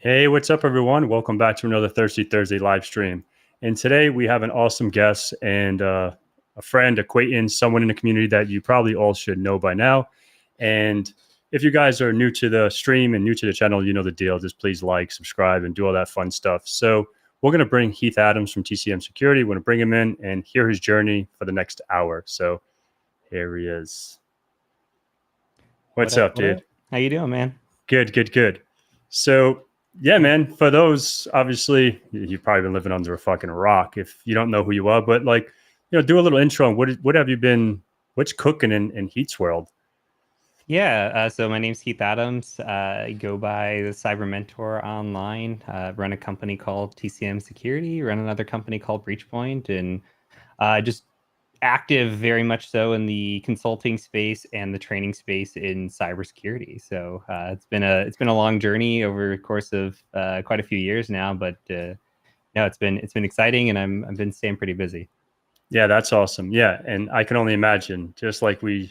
Hey, what's up, everyone? Welcome back to another Thirsty Thursday live stream. And today we have an awesome guest and a friend, acquaintance, someone in the community that you probably all should know by now. And if you guys are new to the stream and new to the channel, you know the deal. Just please like, subscribe, and do all that fun stuff. So we're going to bring Heath Adams from TCM Security. We're going to bring him in and hear his journey for the next hour. So here he is. What What's up? up, What up? dude? How you doing, man? Good, good, good. So, yeah, man, for those, obviously, you've probably been living under a fucking rock if you don't know who you are, but like, do a little intro on what have you been, what's cooking in Heat's world? Yeah, so my name's Heath Adams. I go by the Cyber Mentor online. Run a company called TCM Security. Run another company called Breachpoint, and just active very much so in the consulting space and the training space in cybersecurity. So it's been a long journey over the course of quite a few years now, but no, it's been exciting, and I've been staying pretty busy. Yeah, that's awesome. Yeah, and I can only imagine, just like we're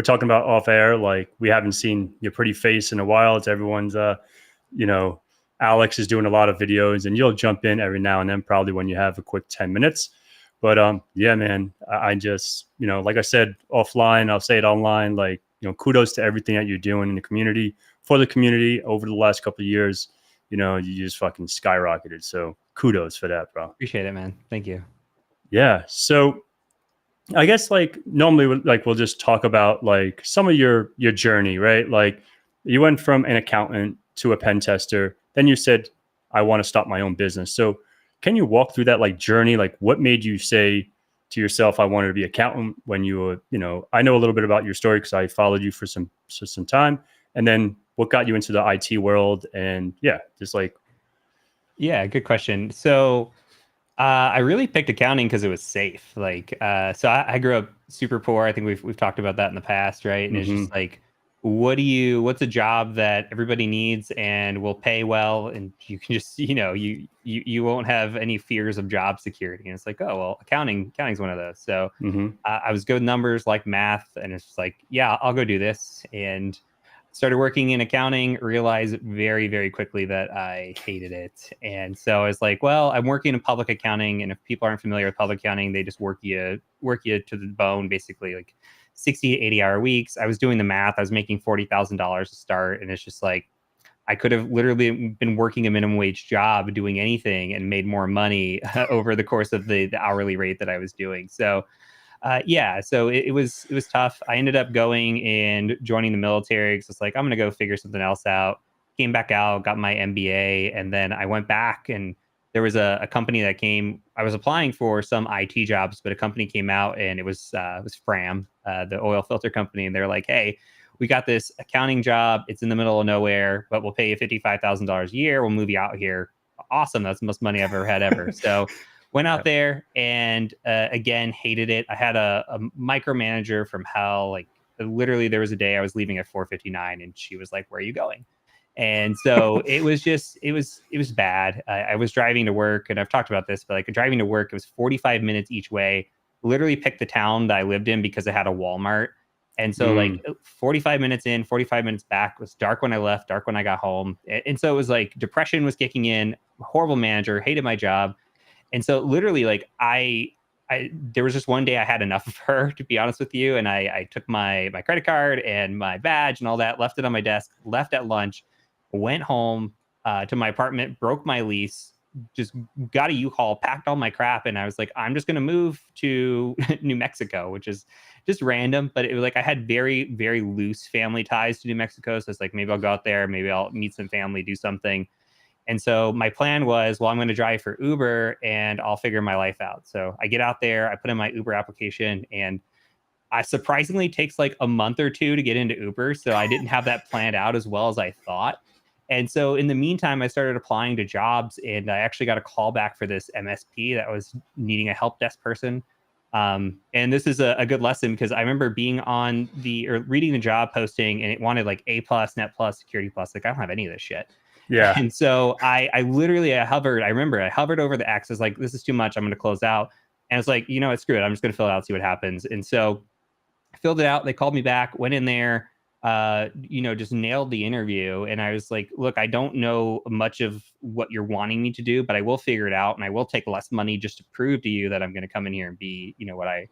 talking about off air, like we haven't seen your pretty face in a while. It's everyone's, you know, Alex is doing a lot of videos, and you'll jump in every now and then, probably when you have a quick 10 minutes. But yeah, man, I just, like I said offline, I'll say it online. Like, kudos to everything that you're doing in the community for the community over the last couple of years. You just fucking skyrocketed. So kudos for that, bro. Appreciate it, man. Thank you. Yeah. So I guess like normally like we'll just talk about like some of your journey, right? Like you went from an accountant to a pen tester, then you said I want to start my own business. So can you walk through that like journey? Like what made you say to yourself I wanted to be accountant when you were, I know a little bit about your story because I followed you for some time. And then what got you into the IT world and yeah, just like Yeah, good question. So I really picked accounting because it was safe. So I grew up super poor. I think we've talked about that in the past, right? And it's mm-hmm, just like, what's a job that everybody needs and will pay well, and you can just, you won't have any fears of job security. And it's like, oh well, accounting's one of those. So mm-hmm. I was good with numbers, like math, and it's just like, yeah, I'll go do this. And started working in accounting, realized very, very quickly that I hated it. And so I was like, well, I'm working in public accounting. And if people aren't familiar with public accounting, they just work you to the bone, basically like 60 to 80-hour weeks. I was doing the math. I was making $40,000 to start. And it's just like, I could have literally been working a minimum wage job doing anything and made more money over the course of the hourly rate that I was doing. So yeah, so it was tough. I ended up going and joining the military because it's like, I'm gonna go figure something else out. Came back out, got my MBA, and then I went back, and there was a company that came. I was applying for some IT jobs, but a company came out, and it was Fram, the oil filter company, and they're like, hey, we got this accounting job. It's in the middle of nowhere, but we'll pay you $55,000 a year. We'll move you out here. Awesome, that's the most money I've ever had ever. So went out there and again hated it. I had a micromanager from hell. Like literally, there was a day I was leaving at 4:59, and she was like, "Where are you going?" And so it was bad. I was driving to work, and I've talked about this, but like driving to work, it was 45 minutes each way. Literally picked the town that I lived in because it had a Walmart. And so like Mm. 45 minutes in, 45 minutes back. It was dark when I left, dark when I got home. And so it was like depression was kicking in, horrible manager, hated my job. And so literally like I there was just one day I had enough of her, to be honest with you. And I took my credit card and my badge and all that, left it on my desk, left at lunch, went home to my apartment, broke my lease, just got a U-Haul, packed all my crap, and I was like, I'm just gonna move to New Mexico, which is just random. But it was like I had very, very loose family ties to New Mexico. So it's like maybe I'll go out there, maybe I'll meet some family, do something. And so my plan was, well, I'm going to drive for Uber and I'll figure my life out. So I get out there, I put in my Uber application, and I surprisingly takes like a month or two to get into Uber. So I didn't have that planned out as well as I thought. And so in the meantime, I started applying to jobs, and I actually got a call back for this MSP that was needing a help desk person. And this is a good lesson because I remember being on or reading the job posting, and it wanted like A plus, Net plus, Security plus. Like I don't have any of this shit. Yeah. And so I literally I remember I hovered over the X. I was like, this is too much. I'm going to close out. And it's like, screw it. I'm just going to fill it out, see what happens. And so I filled it out. They called me back, went in there. just nailed the interview. And I was like, look, I don't know much of what you're wanting me to do, but I will figure it out, and I will take less money just to prove to you that I'm going to come in here and be, what I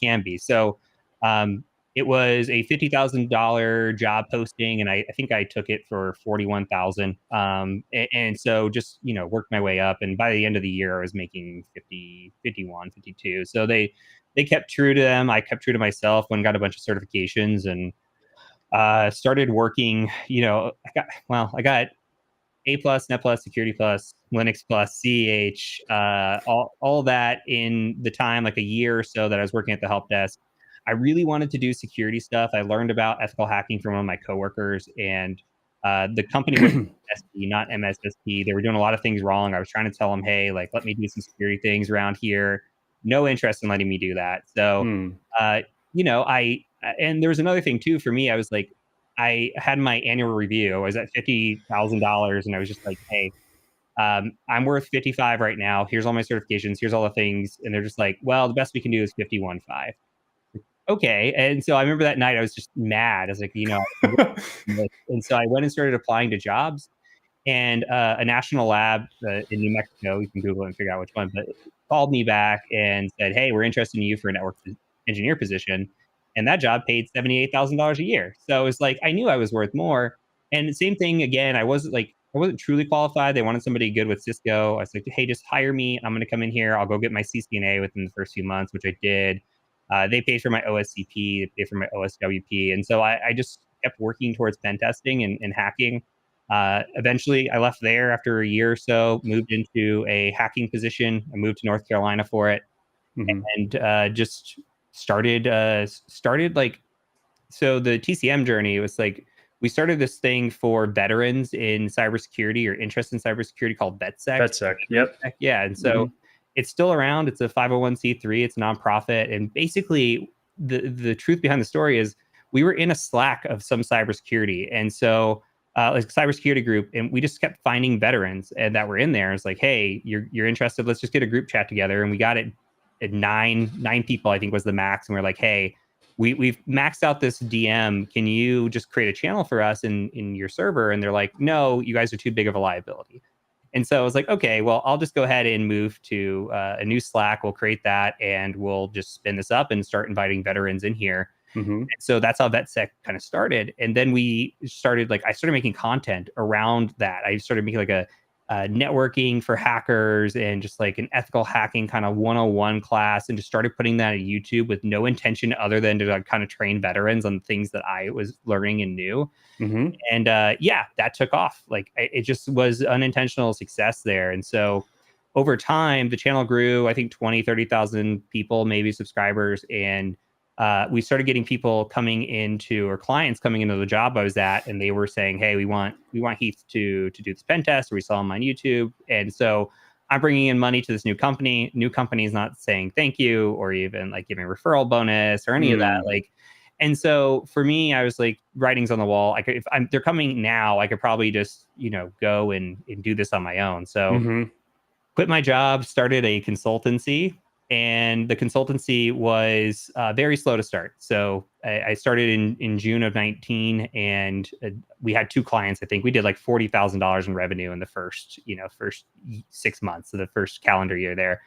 can be. So, um, it was a $50,000 job posting, and I think I took it for 41,000. And so just, worked my way up. And by the end of the year, I was making 50, 51, 52. So they kept true to them. I kept true to myself, when got a bunch of certifications, and started working. I got A plus, Net plus, Security plus, Linux plus, CH, all that in the time, like a year or so that I was working at the help desk. I really wanted to do security stuff. I learned about ethical hacking from one of my coworkers, and the company was MSSP, not MSSP. They were doing a lot of things wrong. I was trying to tell them, hey, like, let me do some security things around here. No interest in letting me do that. So, Hmm. uh, and there was another thing too for me. I was like, I had my annual review. I was at $50,000, and I was just like, hey, I'm worth 55 right now. Here's all my certifications. Here's all the things. And they're just like, well, the best we can do is 51.5. Okay. And so I remember that night I was just mad. I was like, and so I went and started applying to jobs, and a national lab in New Mexico, you can Google it and figure out which one, but called me back and said, hey, we're interested in you for a network engineer position. And that job paid $78,000 a year. So it was like, I knew I was worth more. And the same thing again, I wasn't truly qualified. They wanted somebody good with Cisco. I was like, hey, just hire me. I'm going to come in here. I'll go get my CCNA within the first few months, which I did. They paid for my OSCP, they paid for my OSWP. And so I just kept working towards pen testing and hacking. Eventually, I left there after a year or so, moved into a hacking position. I moved to North Carolina for it, Hmm. and just started like, so the TCM journey was like, we started this thing for veterans in cybersecurity, or interest in cybersecurity, called VetSec. VetSec. Yep. Yeah, and Hmm. so it's still around. It's a 501(c)(3). It's a nonprofit, and basically the truth behind the story is we were in a Slack of some cybersecurity, and so like cybersecurity group, and we just kept finding veterans and that were in there. It's like, hey, you're interested? Let's just get a group chat together, and we got it at nine people, I think was the max, and we're like, hey, we've maxed out this DM. Can you just create a channel for us in your server? And they're like, no, you guys are too big of a liability. And so I was like, okay, well, I'll just go ahead and move to a new Slack. We'll create that, and we'll just spin this up and start inviting veterans in here. Hmm. And so that's how VetSec kind of started. And then I started making content around that. I started making like a networking for hackers, and just like an ethical hacking kind of 101 class, and just started putting that on YouTube with no intention other than to like kind of train veterans on things that I was learning and knew. Hmm. And yeah, that took off. Like, it just was unintentional success there. And so over time, the channel grew, I think 20, 30,000 people, maybe subscribers. And we started getting people coming into, or clients coming into the job I was at, and they were saying, hey, we want Heath to do this pen test, or we saw him on YouTube. And so I'm bringing in money to this new company is not saying thank you, or even like giving a referral bonus or any of that. Mm. Like, and so for me, I was like, writings on the wall. I could, if they're coming now, I could probably just, go and do this on my own. So Hmm. quit my job, started a consultancy, and the consultancy was very slow to start. So I started in June of 19, and we had two clients. I think we did like $40,000 in revenue in the first 6 months of the first calendar year there.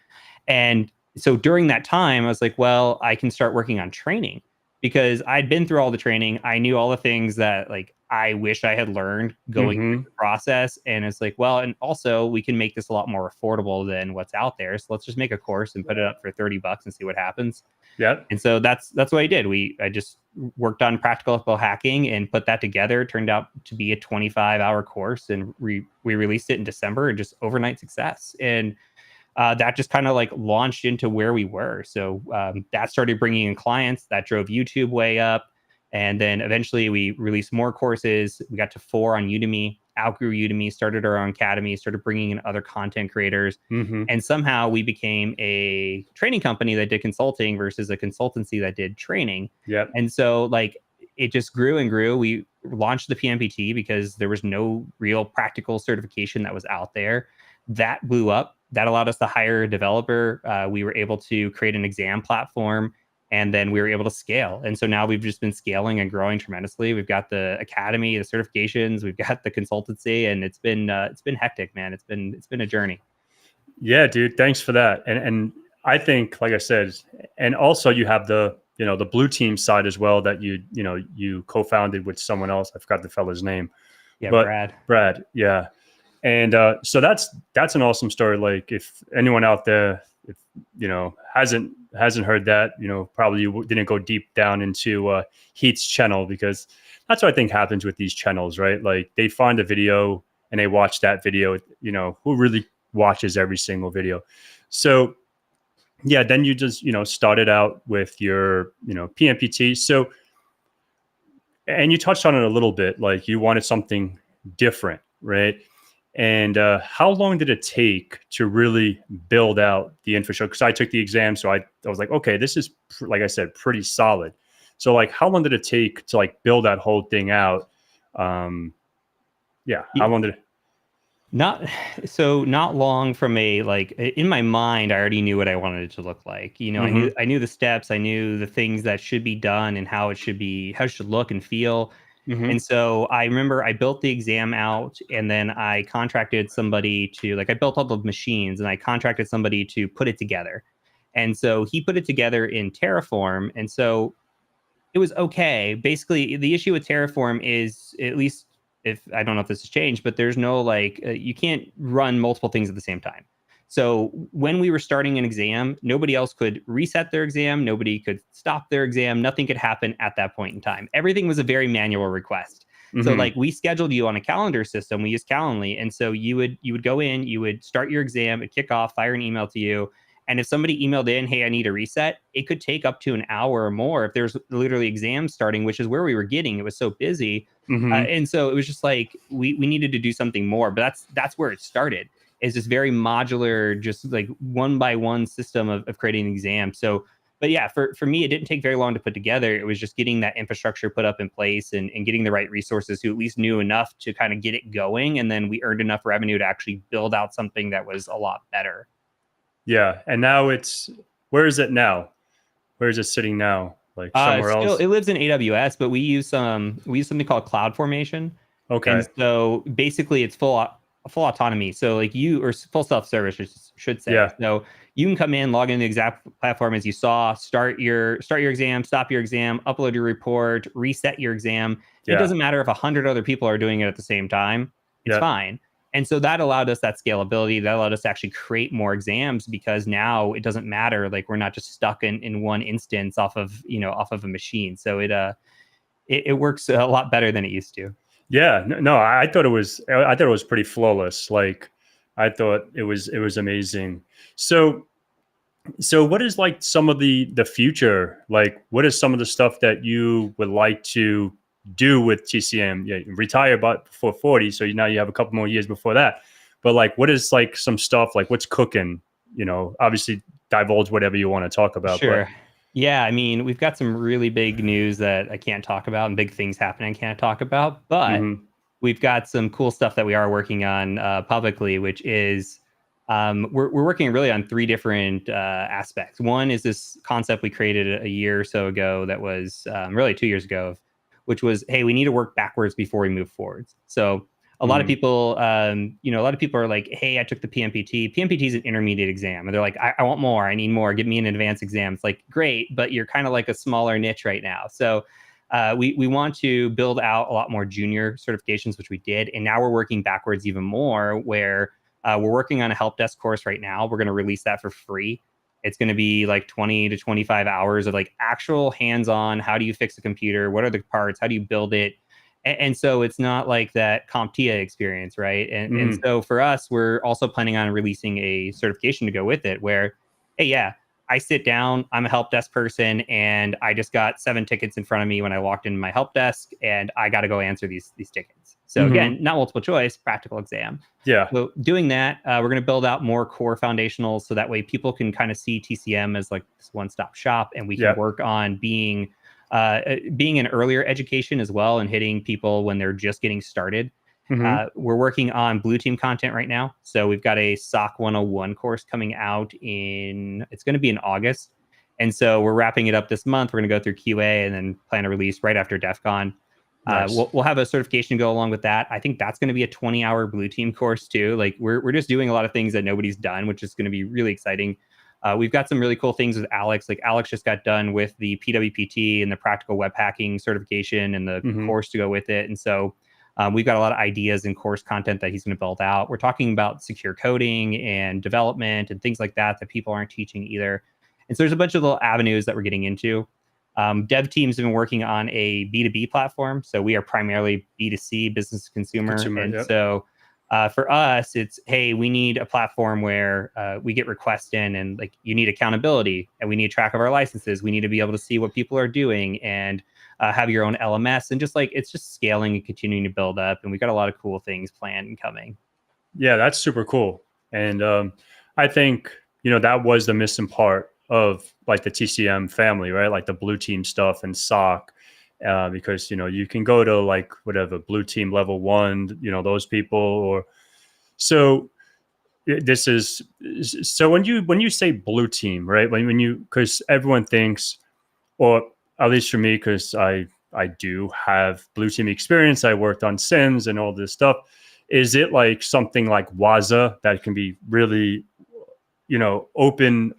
And so during that time, I was like, well, I can start working on training, because I'd been through all the training. I knew all the things that like I wish I had learned going through Hmm. the process. And it's like, well, and also we can make this a lot more affordable than what's out there. So let's just make a course and put it up for $30 and see what happens. Yep. And so that's what I did. I just worked on practical ethical hacking and put that together. It turned out to be a 25-hour course, and we released it in December, and just overnight success. And that just kind of like launched into where we were. So that started bringing in clients, that drove YouTube way up. And then eventually we released more courses. We got to 4 on Udemy, outgrew Udemy, started our own academy, started bringing in other content creators. Hmm. And somehow we became a training company that did consulting versus a consultancy that did training. Yep. And so like it just grew and grew. We launched the PMPT because there was no real practical certification that was out there. That blew up. That allowed us to hire a developer. We were able to create an exam platform, And then we were able to scale. And so now we've just been scaling and growing tremendously. We've got the academy, the certifications, we've got the consultancy, and it's been hectic, man. It's been a journey. Yeah, dude. Thanks for that. And I think, like I said, and also you have the the blue team side as well that you co-founded with someone else. I forgot the fella's name, Yeah, but Brad. Brad, yeah. And so that's an awesome story. Like if anyone out there, if hasn't heard that, probably you didn't go deep down into Heath's channel, because that's what I think happens with these channels, right? Like they find a video and they watch that video. Who really watches every single video? So yeah, then you just started out with your PMPT. So, and you touched on it a little bit, like you wanted something different, right? And how long did it take to really build out the infrastructure? Because I took the exam, so I was like, okay, this is like I said, pretty solid. So like, how long did it take to like build that whole thing out? Yeah, how long did it? Not long from in my mind, I already knew what I wanted it to look like. I knew the steps, I knew the things that should be done and how it should look and feel. Mm-hmm. And so I remember I built the exam out, and then I contracted somebody to I built all the machines and I contracted somebody to put it together. And so he put it together in Terraform. And so it was okay. Basically, the issue with Terraform is, at least if I don't know if this has changed, but there's no you can't run multiple things at the same time. So when we were starting an exam, nobody else could reset their exam. Nobody could stop their exam. Nothing could happen at that point in time. Everything was a very manual request. So we scheduled you on a calendar system. We used Calendly. And so you would go in, you would start your exam, it'd kick off, fire an email to you. And if somebody emailed in, hey, I need a reset, it could take up to an hour or more if there's literally exams starting, which is where we were getting. It was so busy. And so it was just like we needed to do something more. But that's where it started, is this very modular, just like one by one system of creating an exam. So, but yeah, for me, it didn't take very long to put together. It was just getting that infrastructure put up in place and getting the right resources who at least knew enough to kind of get it going. And then we earned enough revenue to actually build out something that was a lot better. Yeah, and now where is it now? Where is it sitting now? Like somewhere else? It lives in AWS, but we use something called CloudFormation. Okay. And so basically it's full autonomy. So or full self-service, should say. Yeah. So you can come in, log into the exact platform as you saw, start your exam, stop your exam, upload your report, reset your exam. Yeah. It doesn't matter if 100 other people are doing it at the same time. It's fine. And so that allowed us that scalability. That allowed us to actually create more exams, because now it doesn't matter. Like we're not just stuck in one instance off of a machine. So it works a lot better than it used to. Yeah, no, I thought it was pretty flawless. Like I thought it was amazing. So what is like some of the future? Like what is some of the stuff that you would like to do with TCM? Yeah, retire but before 40, so now you have a couple more years before that. But like what is like some stuff, like what's cooking? Obviously divulge whatever you want to talk about. Sure. But Yeah, I mean, we've got some really big news that I can't talk about, and big things happening I can't talk about, but we've got some cool stuff that we are working on publicly, which is we're working really on three different aspects. One is this concept we created a year or so ago that was really 2 years ago, which was, hey, we need to work backwards before we move forwards. So a lot of people, are like, hey, I took the PMPT. PMPT is an intermediate exam. And they're like, I want more. I need more. Give me an advanced exam. It's like, great, but you're kind of like a smaller niche right now. So we want to build out a lot more junior certifications, which we did. And now we're working backwards even more, where we're working on a help desk course right now. We're going to release that for free. It's going to be like 20 to 25 hours of like actual hands-on. How do you fix a computer? What are the parts? How do you build it? And so it's not like that CompTIA experience, right? And so for us, we're also planning on releasing a certification to go with it where, hey, yeah, I sit down, I'm a help desk person, and I just got 7 tickets in front of me when I walked into my help desk, and I got to go answer these tickets. So again, not multiple choice, practical exam. Yeah. So doing that, we're going to build out more core foundationals, so that way people can kind of see TCM as like this one-stop shop, and we can work on being an earlier education as well, and hitting people when they're just getting started. We're working on blue team content right now. So we've got a SOC 101 course coming out it's going to be in August. And so we're wrapping it up this month. We're going to go through QA and then plan a release right after DEF CON. Nice. We'll have a certification go along with that. I think that's going to be a 20-hour blue team course too. Like we're just doing a lot of things that nobody's done, which is going to be really exciting. We've got some really cool things with Alex. Like Alex just got done with the PWPT and the practical web hacking certification and the course to go with it. And so we've got a lot of ideas and course content that he's going to build out. We're talking about secure coding and development and things like that people aren't teaching either. And so there's a bunch of little avenues that we're getting into. Dev teams have been working on a B2B platform. So we are primarily B2C, business to consumer. And so for us, it's, hey, we need a platform where we get requests in and like you need accountability and we need track of our licenses. We need to be able to see what people are doing and have your own LMS and just like it's just scaling and continuing to build up. And we got a lot of cool things planned and coming. Yeah, that's super cool. And I think, that was the missing part of like the TCM family, right? Like the blue team stuff and SOC. Because you can go to like whatever blue team level 1, those people, or so this is so when you say blue team, right? When you because everyone thinks, or at least for me, because I do have blue team experience. I worked on SIMs and all this stuff. Is it like something like Waza that can be really, open?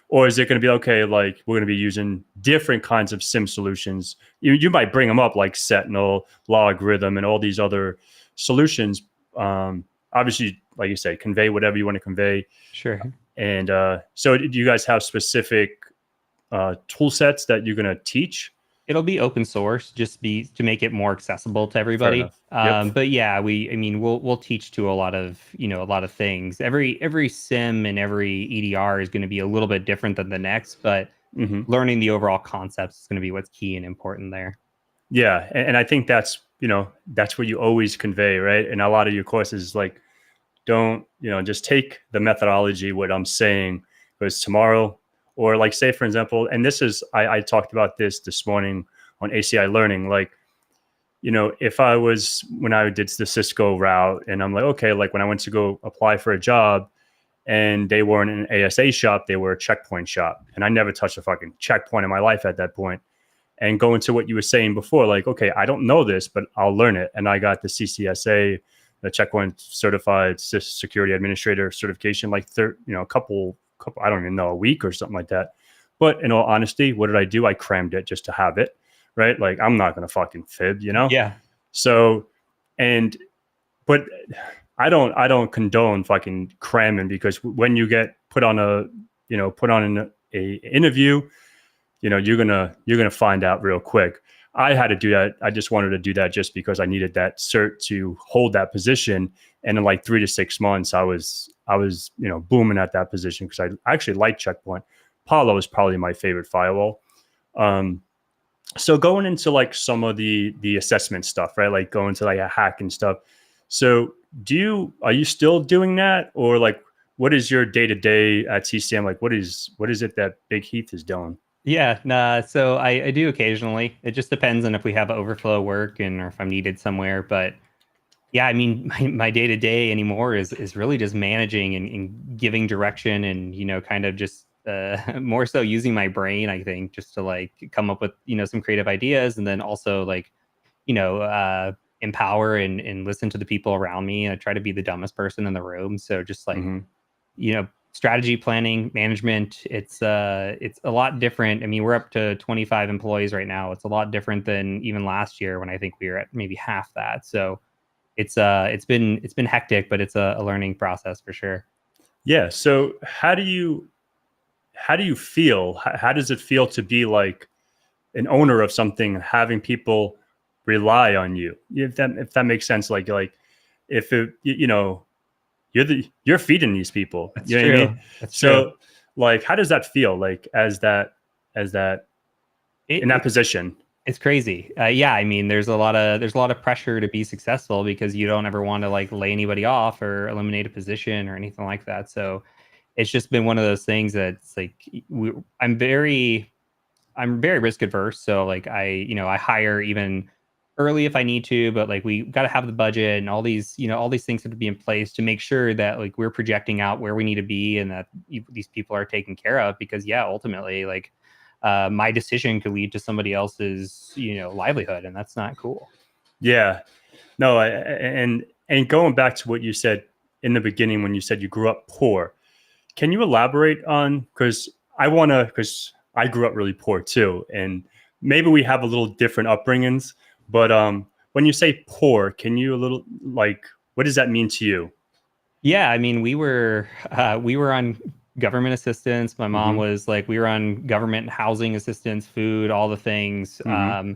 Or is it going to be, okay, like we're going to be using different kinds of SIM solutions? You might bring them up like Sentinel, Logarithm, and all these other solutions. Obviously, like you say, convey whatever you want to convey. Sure. And so do you guys have specific tool sets that you're going to teach? It'll be open source, just to make it more accessible to everybody. But yeah, we'll teach to a lot of things. Every SIM and every EDR is going to be a little bit different than the next, but learning the overall concepts is going to be what's key and important there. Yeah, and I think that's what you always convey, right? And a lot of your courses like don't just take the methodology, what I'm saying, because tomorrow. Or like say, for example, and this is, I talked about this morning on ACI Learning, like, if I was, when I did the Cisco route and I'm like, okay, like when I went to go apply for a job and they weren't an ASA shop, they were a checkpoint shop. And I never touched a fucking checkpoint in my life at that point. And going to what you were saying before, like, okay, I don't know this, but I'll learn it. And I got the CCSA, the Checkpoint Certified Security Administrator certification, like a couple, I don't even know, a week or something like that. But in all honesty, what did I do? I crammed it just to have it, right? Like I'm not going to fucking fib, Yeah. So, but I don't condone fucking cramming, because when you get put on an interview, you're gonna find out real quick. I had to do that. I just wanted to do that just because I needed that cert to hold that position. And in like 3 to 6 months, I was booming at that position because I actually like Checkpoint. Palo is probably my favorite firewall. So going into like some of the assessment stuff, right? Like going to like a hack and stuff. So are you still doing that, or like what is your day to day at TCM? Like what is it that Big Heath is doing? Yeah, nah, so I do occasionally. It just depends on if we have overflow work or if I'm needed somewhere. But yeah, I mean, my day to day anymore is really just managing and giving direction and kind of just more so using my brain, I think, just to like come up with some creative ideas, and then also like empower and listen to the people around me. I try to be the dumbest person in the room, so just like strategy planning, management, it's a lot different. I mean, we're up to 25 employees right now. It's a lot different than even last year when I think we were at maybe half that. So it's been hectic, but it's a learning process for sure. Yeah. So how do you feel? How does it feel to be like an owner of something and having people rely on you? If that makes sense, like if it, you're feeding these people. That's you know true. what I mean? That's so true. Like, how does that feel? Like as that in that position? It's crazy. Yeah, I mean, there's a lot of pressure to be successful because you don't ever want to like lay anybody off or eliminate a position or anything like that. So it's just been one of those things that's like I'm very risk adverse. So like I hire even early if I need to, but like we got to have the budget and all these, all these things have to be in place to make sure that like we're projecting out where we need to be and that these people are taken care of. Because yeah, ultimately, like my decision could lead to somebody else's, livelihood, and that's not cool. Yeah. No, and going back to what you said in the beginning when you said you grew up poor, can you elaborate on, because I grew up really poor too, and maybe we have a little different upbringings, but when you say poor, can you a little like what does that mean to you? Yeah, I mean, we were on government assistance. My mom Mm-hmm. was like, we were on government housing assistance, food, all the things. Mm-hmm.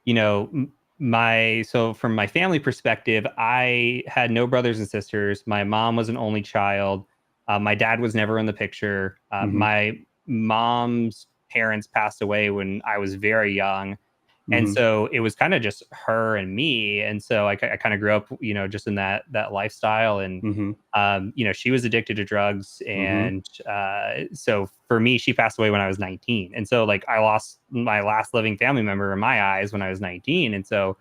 You know, my so from my family perspective, I had no brothers and sisters. My mom was an only child. My dad was never in the picture. Mm-hmm. My mom's parents passed away when I was very young, and Mm-hmm. so it was kind of just her and me. And so I kind of grew up, just in that lifestyle. And Mm-hmm. she was addicted to drugs, Mm-hmm. and so for me, she passed away when I was 19, and so like I lost my last living family member in my eyes when I was 19, and so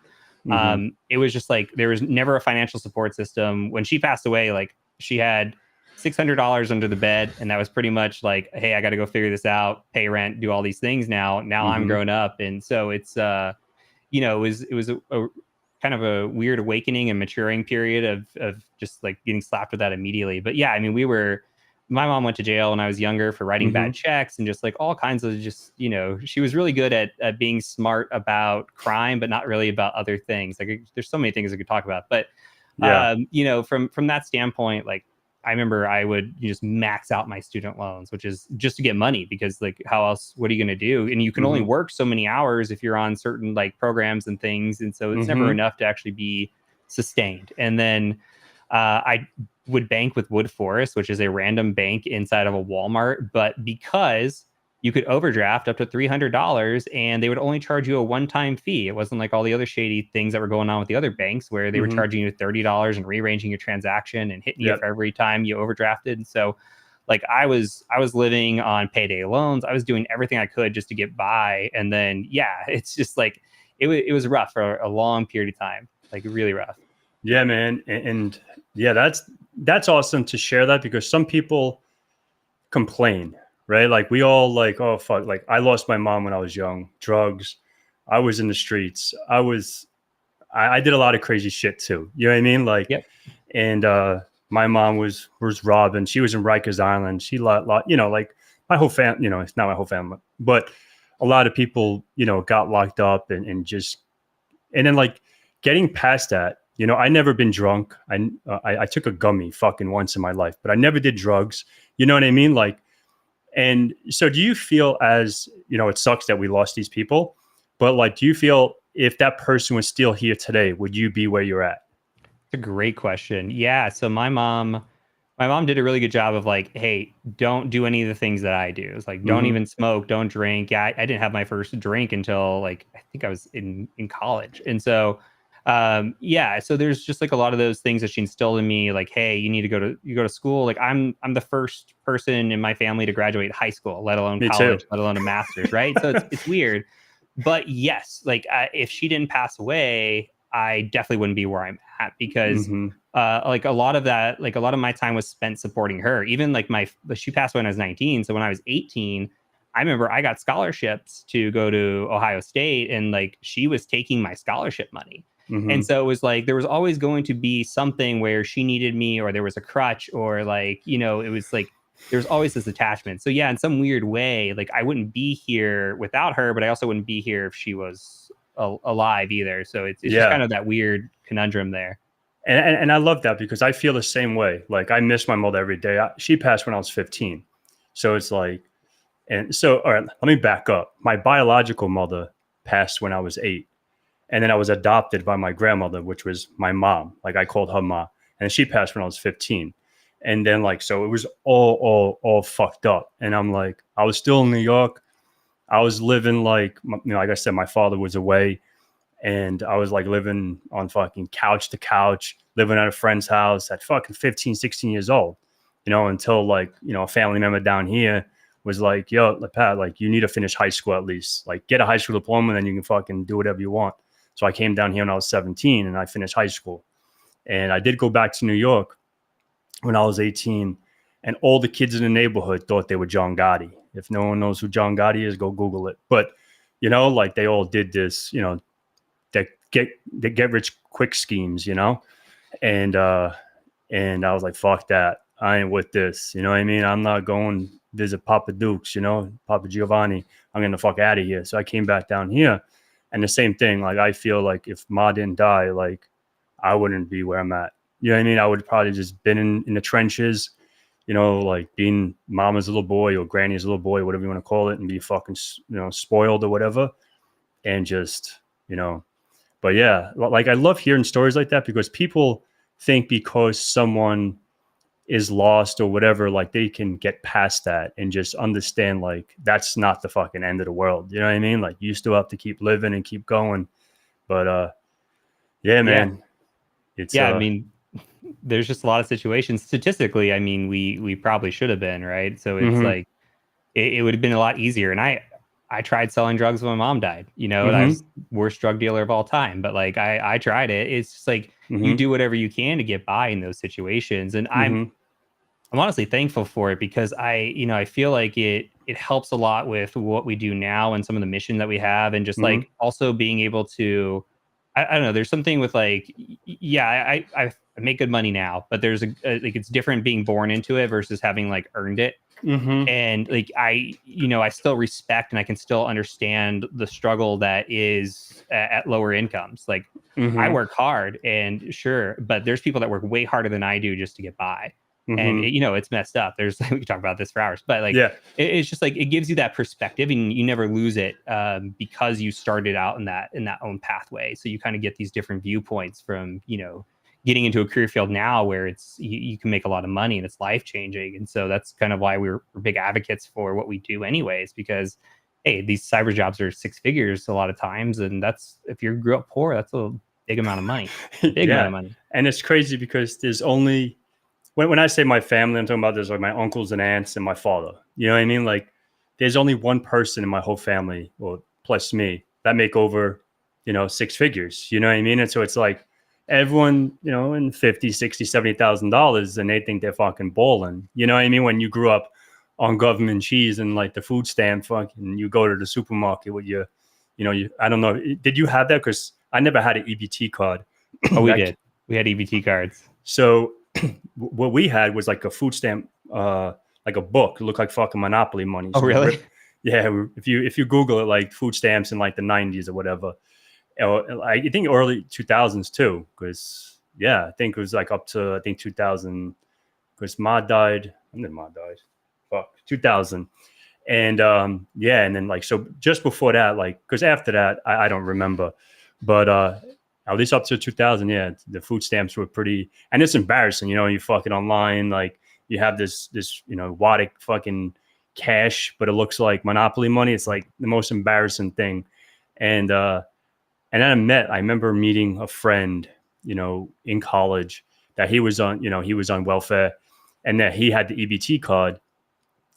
Mm-hmm. it was just like there was never a financial support system. When she passed away, like she had $600 under the bed, and that was pretty much like, hey, I got to go figure this out, pay rent, do all these things now I'm Mm-hmm. grown up. And so it's it was a kind of a weird awakening and maturing period of just like getting slapped with that immediately. But yeah, I mean, my mom went to jail when I was younger for writing Mm-hmm. bad checks and just like all kinds of just, she was really good at being smart about crime, but not really about other things. Like there's so many things I could talk about, but Yeah. from that standpoint, like I remember I would just max out my student loans, which is just to get money, because like how else, what are you going to do? And you can only Mm-hmm. work so many hours if you're on certain like programs and things. And so it's never Mm-hmm. enough to actually be sustained. And then I would bank with Wood Forest, which is a random bank inside of a Walmart. But because you could overdraft up to $300 and they would only charge you a one-time fee. It wasn't like all the other shady things that were going on with the other banks where they were Mm-hmm. charging you $30 and rearranging your transaction and hitting you Yep. for every time you overdrafted. And so like I was living on payday loans. I was doing everything I could just to get by. And then yeah, it's just like it was rough for a long period of time, like really rough. Yeah, man. And yeah, that's awesome to share that, because some people complain, right? Like we all like, oh fuck, like I lost my mom when I was young, drugs. I was in the streets. I did a lot of crazy shit too. You know what I mean? Like, Yep. and my mom was robbed, and she was in Rikers Island. She like my whole family, it's not my whole family, but a lot of people, got locked up and then like getting past that, I never been drunk. I took a gummy fucking once in my life, but I never did drugs. You know what I mean? Like, and so do you feel, as it sucks that we lost these people, but like, do you feel if that person was still here today, would you be where you're at? It's a great question. Yeah. So my mom did a really good job of like, hey, don't do any of the things that I do. It's like, don't Mm-hmm. even smoke, don't drink. Yeah, I didn't have my first drink until like I think I was in college, and so yeah. So there's just like a lot of those things that she instilled in me, like, hey, you go to school. Like I'm the first person in my family to graduate high school, let alone Me too. college, let alone a master's, right? So it's weird, but yes, like if she didn't pass away, I definitely wouldn't be where I'm at, because Mm-hmm. like a lot of that, like a lot of my time was spent supporting her. Even like she passed when I was 19. So when I was 18, I remember I got scholarships to go to Ohio State, and like she was taking my scholarship money. Mm-hmm. And so it was like there was always going to be something where she needed me, or there was a crutch, or like, it was like there's always this attachment. So yeah, in some weird way, like I wouldn't be here without her, but I also wouldn't be here if she was alive either. So it's just Yeah. kind of that weird conundrum there. And I love that, because I feel the same way. Like I miss my mother every day. She passed when I was 15. So it's like, and so, all right, let me back up. My biological mother passed when I was 8. And then I was adopted by my grandmother, which was my mom. Like I called her ma. And she passed when I was 15. And then like, so it was all fucked up. And I'm like, I was still in New York. I was living like, like I said, my father was away, and I was like living on fucking couch to couch, living at a friend's house at fucking 15, 16 years old, until like, a family member down here was like, yo, Pat, like you need to finish high school at least, like get a high school diploma, and then you can fucking do whatever you want. So I came down here when I was 17 and I finished high school. And I did go back to New York when I was 18. And all the kids in the neighborhood thought they were John Gotti. If no one knows who John Gotti is, go Google it. But, you know, like they all did this, you know, they get rich quick schemes, you know? And I was like, fuck that. I ain't with this. You know what I mean? I'm not going visit Papa Dukes, you know, Papa Giovanni. I'm getting the fuck out of here. So I came back down here. And the same thing, like I feel like if Ma didn't die, like I wouldn't be where I'm at. You know what I mean? I would probably just been in the trenches, you know, like being mama's little boy or granny's little boy, whatever you want to call it, and be fucking, you know, spoiled or whatever. And just, you know, but yeah, like I love hearing stories like that because people think because someone is lost or whatever, like they can get past that and just understand like that's not the fucking end of the world. You know what I mean? Like you still have to keep living and keep going. But yeah, man. It's I mean, there's just a lot of situations statistically. I mean, we probably should have been, right? So it's like it would have been a lot easier. And I tried selling drugs when my mom died, you know, and I was worst drug dealer of all time. But like I tried it. It's just like you do whatever you can to get by in those situations. And I'm honestly thankful for it because I feel like it helps a lot with what we do now and some of the mission that we have, and just like also being able to, I don't know, there's something with like, yeah, I make good money now, but there's like it's different being born into it versus having like earned it. And like I still respect and I can still understand the struggle that is at lower incomes. Like I work hard and sure, but there's people that work way harder than I do just to get by. And it's messed up. There's we can talk about this for hours, but like it's just like it gives you that perspective and you never lose it because you started out in that own pathway. So you kind of get these different viewpoints from getting into a career field now where it's you can make a lot of money and it's life changing. And so that's kind of why we're big advocates for what we do anyways, because hey, these cyber jobs are 6 figures a lot of times, and that's if you grew up poor, that's a big amount of money. Amount of money. And it's crazy because there's only when I say my family, I'm talking about there's like my uncles and aunts and my father. You know what I mean? Like there's only one person in my whole family, or plus me, that make over 6 figures. You know what I mean? And so it's like everyone, in $50,000, $60,000, $70,000, and they think they're fucking balling. You know what I mean? When you grew up on government cheese and like the food stamp, fucking, you go to the supermarket with your, I don't know. Did you have that? Because I never had an EBT card. Oh, we did. We had EBT cards. So what we had was like a food stamp, like a book. It looked like fucking Monopoly money. So really? If you Google it, like food stamps in like the 90s or whatever. I think early 2000s too, because I think it was like up to 2000, because Ma died. When did Ma died? 2000, and and then like so just before that, like because after that I don't remember, but at least up to 2000, the food stamps were pretty, and it's embarrassing, you fucking online, like you have this Wadic fucking cash, but it looks like Monopoly money. It's like the most embarrassing thing, and then I remember meeting a friend, in college that he was on welfare, and that he had the EBT card,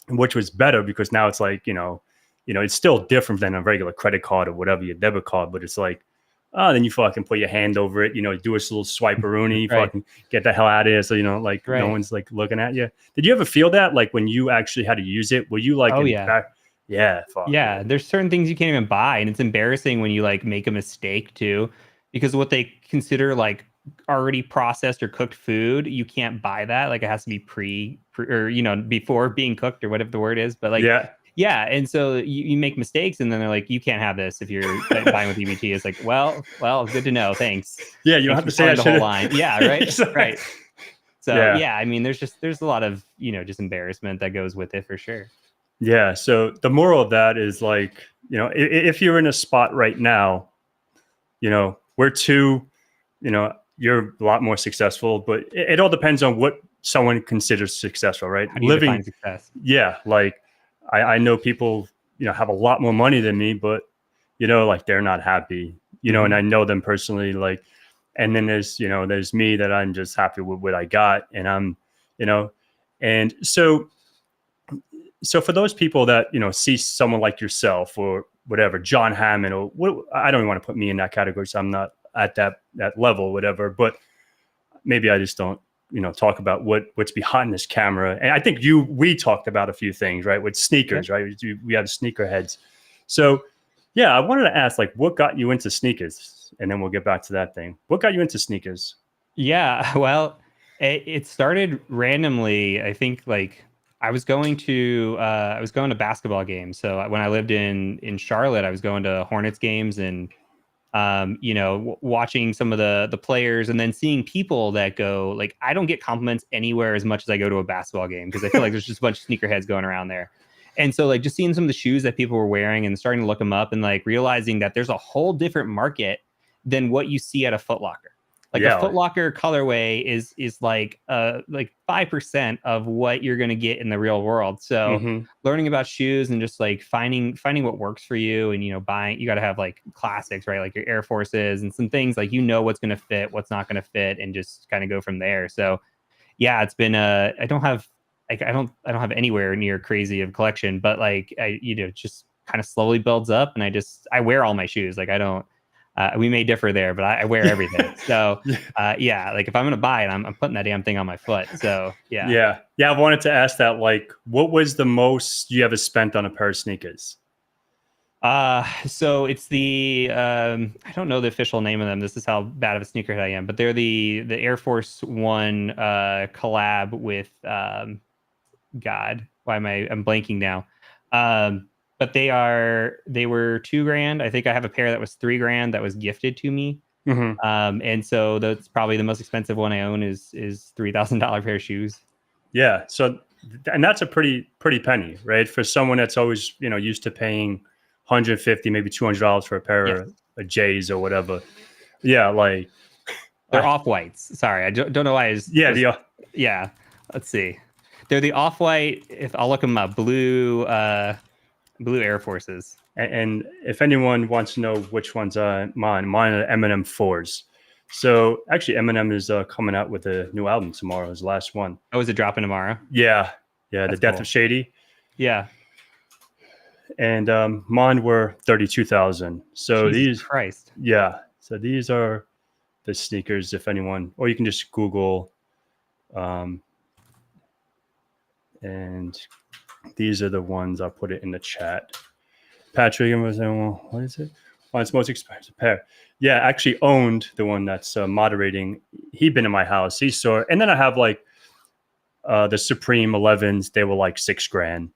which was better because now it's like, it's still different than a regular credit card or whatever, your debit card, but it's like, then you fucking put your hand over it, do a little swipe-a-rooney, fucking get the hell out of here. So, no one's like looking at you. Did you ever feel that? Like when you actually had to use it, were you like, yeah, there's certain things you can't even buy, and it's embarrassing when you like make a mistake too, because what they consider like already processed or cooked food, you can't buy that. Like it has to be pre or before being cooked or whatever the word is. But like and so you make mistakes, and then they're like, you can't have this if you're buying with EBT. It's like, well, good to know. Thanks. Yeah, you don't have to say that the whole line. Yeah, right, right. So I mean, there's a lot of just embarrassment that goes with it for sure. Yeah. So the moral of that is like, if you're in a spot right now, we're two, you're a lot more successful, but it all depends on what someone considers successful, right? How do you define success? Yeah. Like I know people, have a lot more money than me, but, like they're not happy, and I know them personally, like, and then there's me that I'm just happy with what I got. And I'm, and so so for those people that, see someone like yourself or whatever, John Hammond, or what, I don't even want to put me in that category, so I'm not at that level or whatever, but maybe I just don't, talk about what's behind this camera. And I think we talked about a few things, right? With sneakers, right? We have sneaker heads. So yeah, I wanted to ask, like, what got you into sneakers? And then we'll get back to that thing. What got you into sneakers? Yeah, well, it started randomly. I think like I was going to basketball games. So when I lived in Charlotte, I was going to Hornets games and watching some of the players and then seeing people that go like I don't get compliments anywhere as much as I go to a basketball game because I feel like there's just a bunch of sneakerheads going around there. And so like just seeing some of the shoes that people were wearing and starting to look them up and like realizing that there's a whole different market than what you see at a Foot Locker. Like a Foot Locker colorway is like 5% of what you're going to get in the real world. So learning about shoes and just like finding what works for you and, buying, you got to have like classics, right? Like your Air Forces and some things like, what's going to fit, what's not going to fit and just kind of go from there. So yeah, it's been, I don't have have anywhere near crazy of collection, but like, just kind of slowly builds up and I wear all my shoes. Like I don't, we may differ there, but I wear everything. So, like if I'm going to buy it, I'm putting that damn thing on my foot. So, yeah. I wanted to ask that, like, what was the most you ever spent on a pair of sneakers? So it's the, I don't know the official name of them. This is how bad of a sneakerhead I am, but they're the Air Force One, collab with, God, I'm blanking now. But they were $2,000. I think I have a pair that was $3,000 that was gifted to me. And so that's probably the most expensive one I own is $3,000 pair of shoes. Yeah. So, and that's a pretty penny, right? For someone that's always, used to paying $150, maybe $200 for a pair of J's or whatever. Yeah. Like they're off-whites. Sorry. I don't know why. Yeah. Let's see. They're the off-white. If I'll look them up, blue Air Forces. And if anyone wants to know which ones are mine are Eminem 4s. So actually Eminem is coming out with a new album tomorrow, his last one. Oh, is it dropping tomorrow? Yeah. That's The Death of Shady. Yeah. And mine were 32,000. So Jesus Christ. Yeah. So these are the sneakers, if anyone, or you can just Google and these are the ones. I'll put it in the chat. Patrick was saying, well, what is it? Oh, it's most expensive pair. Yeah, I actually owned the one that's moderating. He'd been in my house. He saw it. And then I have like the Supreme 11s. They were like $6,000.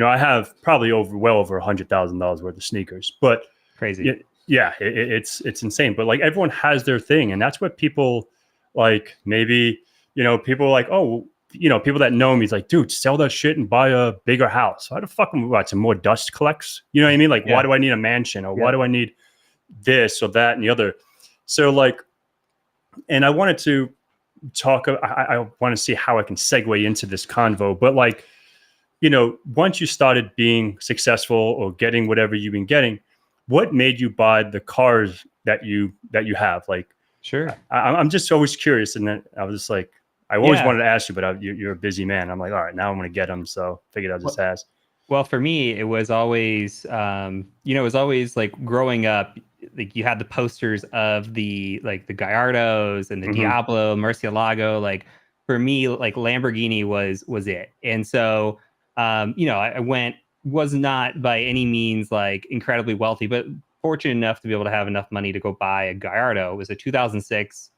I have probably well over $100,000 worth of sneakers. But crazy. Yeah, it's insane. But like everyone has their thing. And that's what people like. Maybe, people are like, oh, people that know me is like, dude, sell that shit and buy a bigger house. Why the fuck am I some more dust collects? You know what I mean? Like, why do I need a mansion? Or why do I need this or that and the other? So like, and I wanted to talk, I want to see how I can segue into this convo, but like, once you started being successful or getting whatever you've been getting, what made you buy the cars that you have? Like, sure. I'm just always curious. And then I was just like, I always wanted to ask you, but you're a busy man. I'm like, all right, now I'm going to get them. So figured I'll just ask. Well, for me, it was always, it was always like growing up, like you had the posters of the Gallardos and the Diablo, Murcielago. Like for me, like Lamborghini was it. And so, I was not by any means like incredibly wealthy, but fortunate enough to be able to have enough money to go buy a Gallardo. It was a 2006.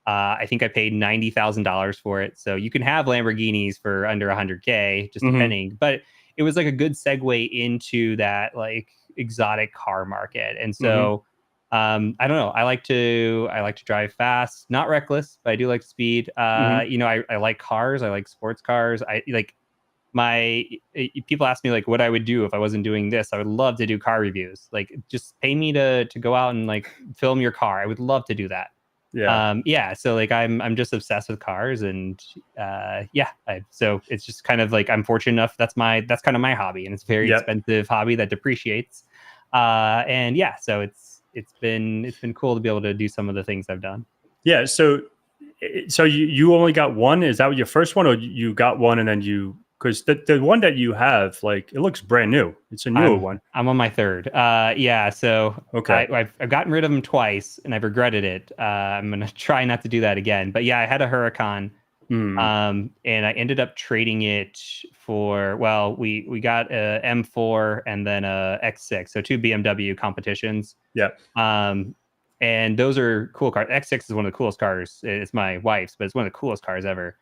I think I paid $90,000 for it. So you can have Lamborghinis for under $100K, just depending. But it was like a good segue into that like exotic car market. And so I don't know. I like to drive fast, not reckless, but I do like speed. I like cars. I like sports cars. I like people ask me like what I would do if I wasn't doing this. I would love to do car reviews. Like just pay me to go out and like film your car. I would love to do that. So like I'm just obsessed with cars and so it's just kind of like I'm fortunate enough that's kind of my hobby, and it's a very expensive hobby that depreciates, so it's been cool to be able to do some of the things I've done. So you only got one? Is that your first one, or you got one and then you Because the one that you have, like, it looks brand new. It's a newer one. I'm on my third. Yeah. So Okay. I've gotten rid of them twice, and I've regretted it. I'm gonna try not to do that again. But yeah, I had a Huracan, and I ended up trading it for. Well, we got a M4 and then a X6, so two BMW competitions. Yeah. And those are cool cars. X6 is one of the coolest cars. It's my wife's, but it's one of the coolest cars ever.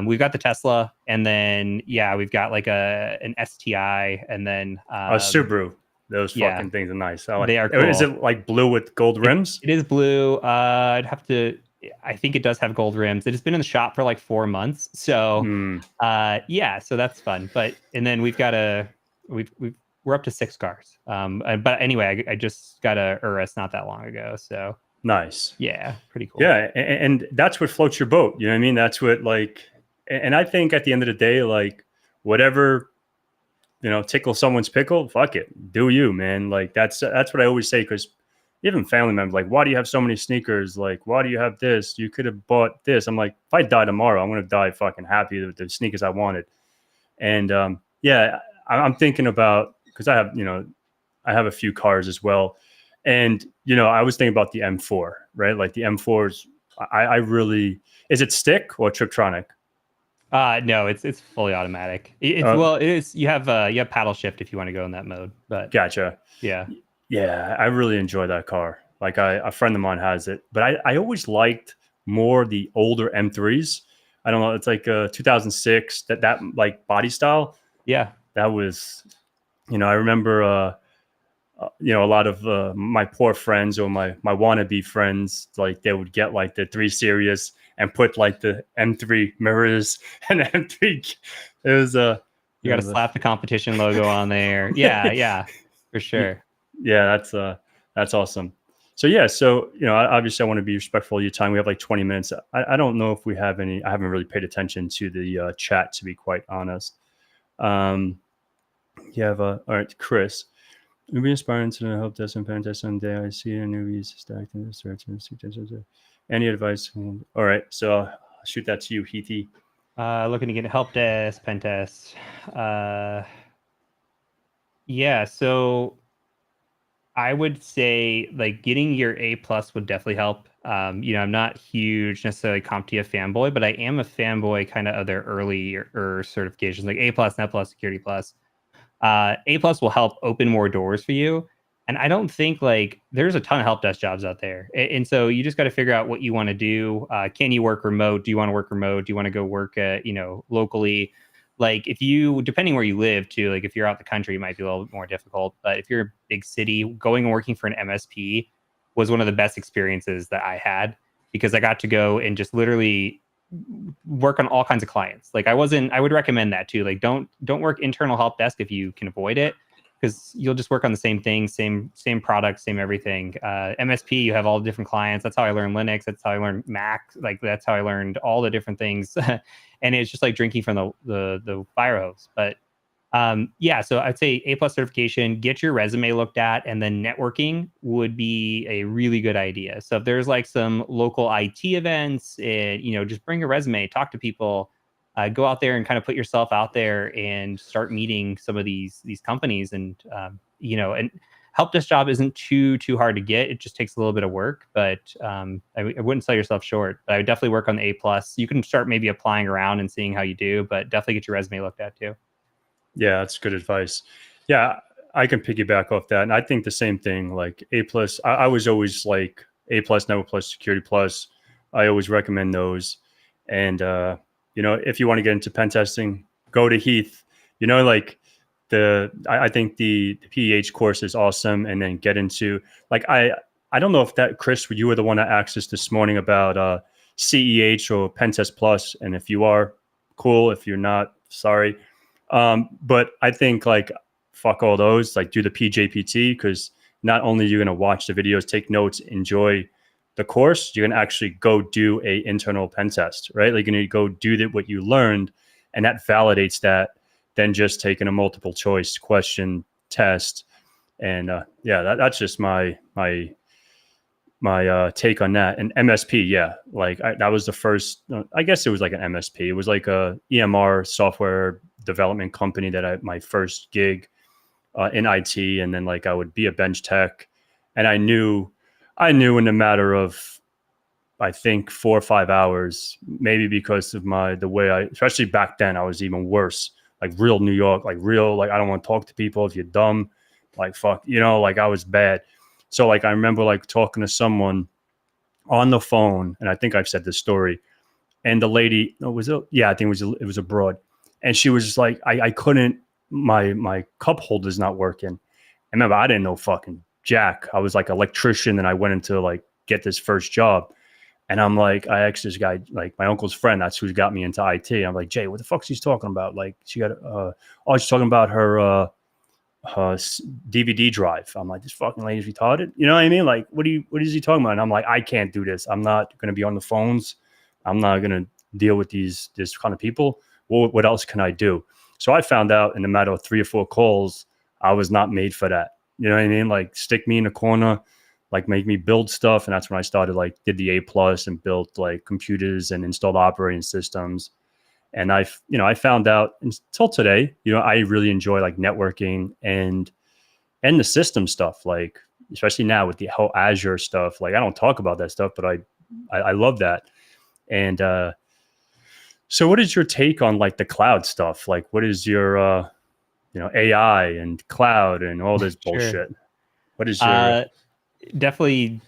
We've got the Tesla, and then we've got like an STI, and then A Subaru. Those fucking things are nice. They are cool. Is it like blue with gold rims? It is blue. I'd have to. I think it does have gold rims. It has been in the shop for like 4 months, so so that's fun. But and then we're up to 6 cars. But anyway, I just got a Urus not that long ago, so. Nice. Yeah, pretty cool. Yeah, and that's what floats your boat. You know what I mean? That's what, like, and I think at the end of the day, like, whatever, tickle someone's pickle, fuck it, do you, man? Like, that's what I always say, because even family members, like, why do you have so many sneakers? Like, why do you have this? You could have bought this. I'm like, if I die tomorrow, I'm gonna die fucking happy with the sneakers I wanted. And I'm thinking about, because I have a few cars as well. And, I was thinking about the M4, right? Like the M4s, I really, is it stick or Triptronic? No, it's fully automatic. It is. You have paddle shift if you want to go in that mode. But gotcha. Yeah. Yeah, I really enjoy that car. Like a friend of mine has it, but I always liked more the older M3s. I don't know. It's like 2006, that like body style. Yeah. That was, I remember, a lot of my poor friends or my wannabe friends, like they would get like the 3 Series and put like the M3 mirrors and M3. It was you got to slap the competition logo on there. Yeah, for sure. Yeah, that's awesome. So obviously I want to be respectful of your time. We have like 20 minutes. I don't know if we have any. I haven't really paid attention to the chat, to be quite honest. All right, Chris. Newbie aspiring to help desk and pen test someday. I see a newbies stacked in the search and any advice? All right, so I'll shoot that to you, Heathy. Looking to get help desk, pen test. So I would say like getting your A+ would definitely help. I'm not huge necessarily CompTIA fanboy, but I am a fanboy kind of their earlier certifications like A+, Net+, Security+. A+ will help open more doors for you. And I don't think like there's a ton of help desk jobs out there. And so you just got to figure out what you want to do. Can you work remote? Do you want to work remote? Do you want to go work locally? Like depending where you live too, like if you're out the country, it might be a little bit more difficult. But if you're a big city, going and working for an MSP was one of the best experiences that I had, because I got to go and just literally work on all kinds of clients. Like I would recommend that too. Like don't work internal help desk if you can avoid it, because you'll just work on the same thing, same product, same everything. MSP, you have all the different clients. That's how I learned Linux. That's how I learned Mac. Like that's how I learned all the different things. And it's just like drinking from the fire hose. But so I'd say A+ certification, get your resume looked at, and then networking would be a really good idea. So if there's like some local IT events, just bring a resume, talk to people, go out there and kind of put yourself out there and start meeting some of these companies. And and help desk job isn't too hard to get. It just takes a little bit of work, but I wouldn't sell yourself short. But I would definitely work on the A+. You can start maybe applying around and seeing how you do, but definitely get your resume looked at too. Yeah, that's good advice. Yeah, I can piggyback off that. And I think the same thing, like A+. I was always like A+, Network+, Security+. I always recommend those. And, if you want to get into pen testing, go to Heath. I think the PEH course is awesome. And then get into, like, I don't know if that, Chris, you were the one that asked us this morning about CEH or Pentest Plus. And if you are, cool. If you're not, sorry. But I think like fuck all those, like do the PJPT, because not only you're going to watch the videos, take notes, enjoy the course, you're going to actually go do a internal pen test, right? Like you're going to go do what you learned, and that validates that than just taking a multiple choice question test. And that's just my take on that. And MSP, yeah, like that was the first. I guess it was like an MSP. It was like a EMR software development company that my first gig in IT, and then like I would be a bench tech, and I knew in a matter of I think 4 or 5 hours, maybe because of the way especially back then, I was even worse, like real New York, like real, like I don't want to talk to people if you're dumb, like fuck, like I was bad. So like I remember like talking to someone on the phone, and I think I've said this story, and the lady, I think it was abroad, and she was just like, I couldn't, my cup holder's not working. And remember, I didn't know fucking jack. I was like electrician, and I went into like get this first job. And I'm like, I asked this guy, like my uncle's friend, that's who got me into IT. I'm like, Jay, what the fuck's she's talking about? Like, she got, she's talking about her DVD drive. I'm like, this fucking lady's retarded. You know what I mean? Like, what is he talking about? And I'm like, I can't do this. I'm not going to be on the phones. I'm not going to deal with this kind of people. What else can I do? So I found out in a matter of 3 or 4 calls, I was not made for that. You know what I mean? Like, stick me in a corner, like make me build stuff. And that's when I started, like, did the A+ and built like computers and installed operating systems. And I found out until today, I really enjoy like networking and the system stuff, like especially now with the whole Azure stuff. Like I don't talk about that stuff, but I love that. And so what is your take on like the cloud stuff? Like what is your AI and cloud and all this bullshit? What is your definitely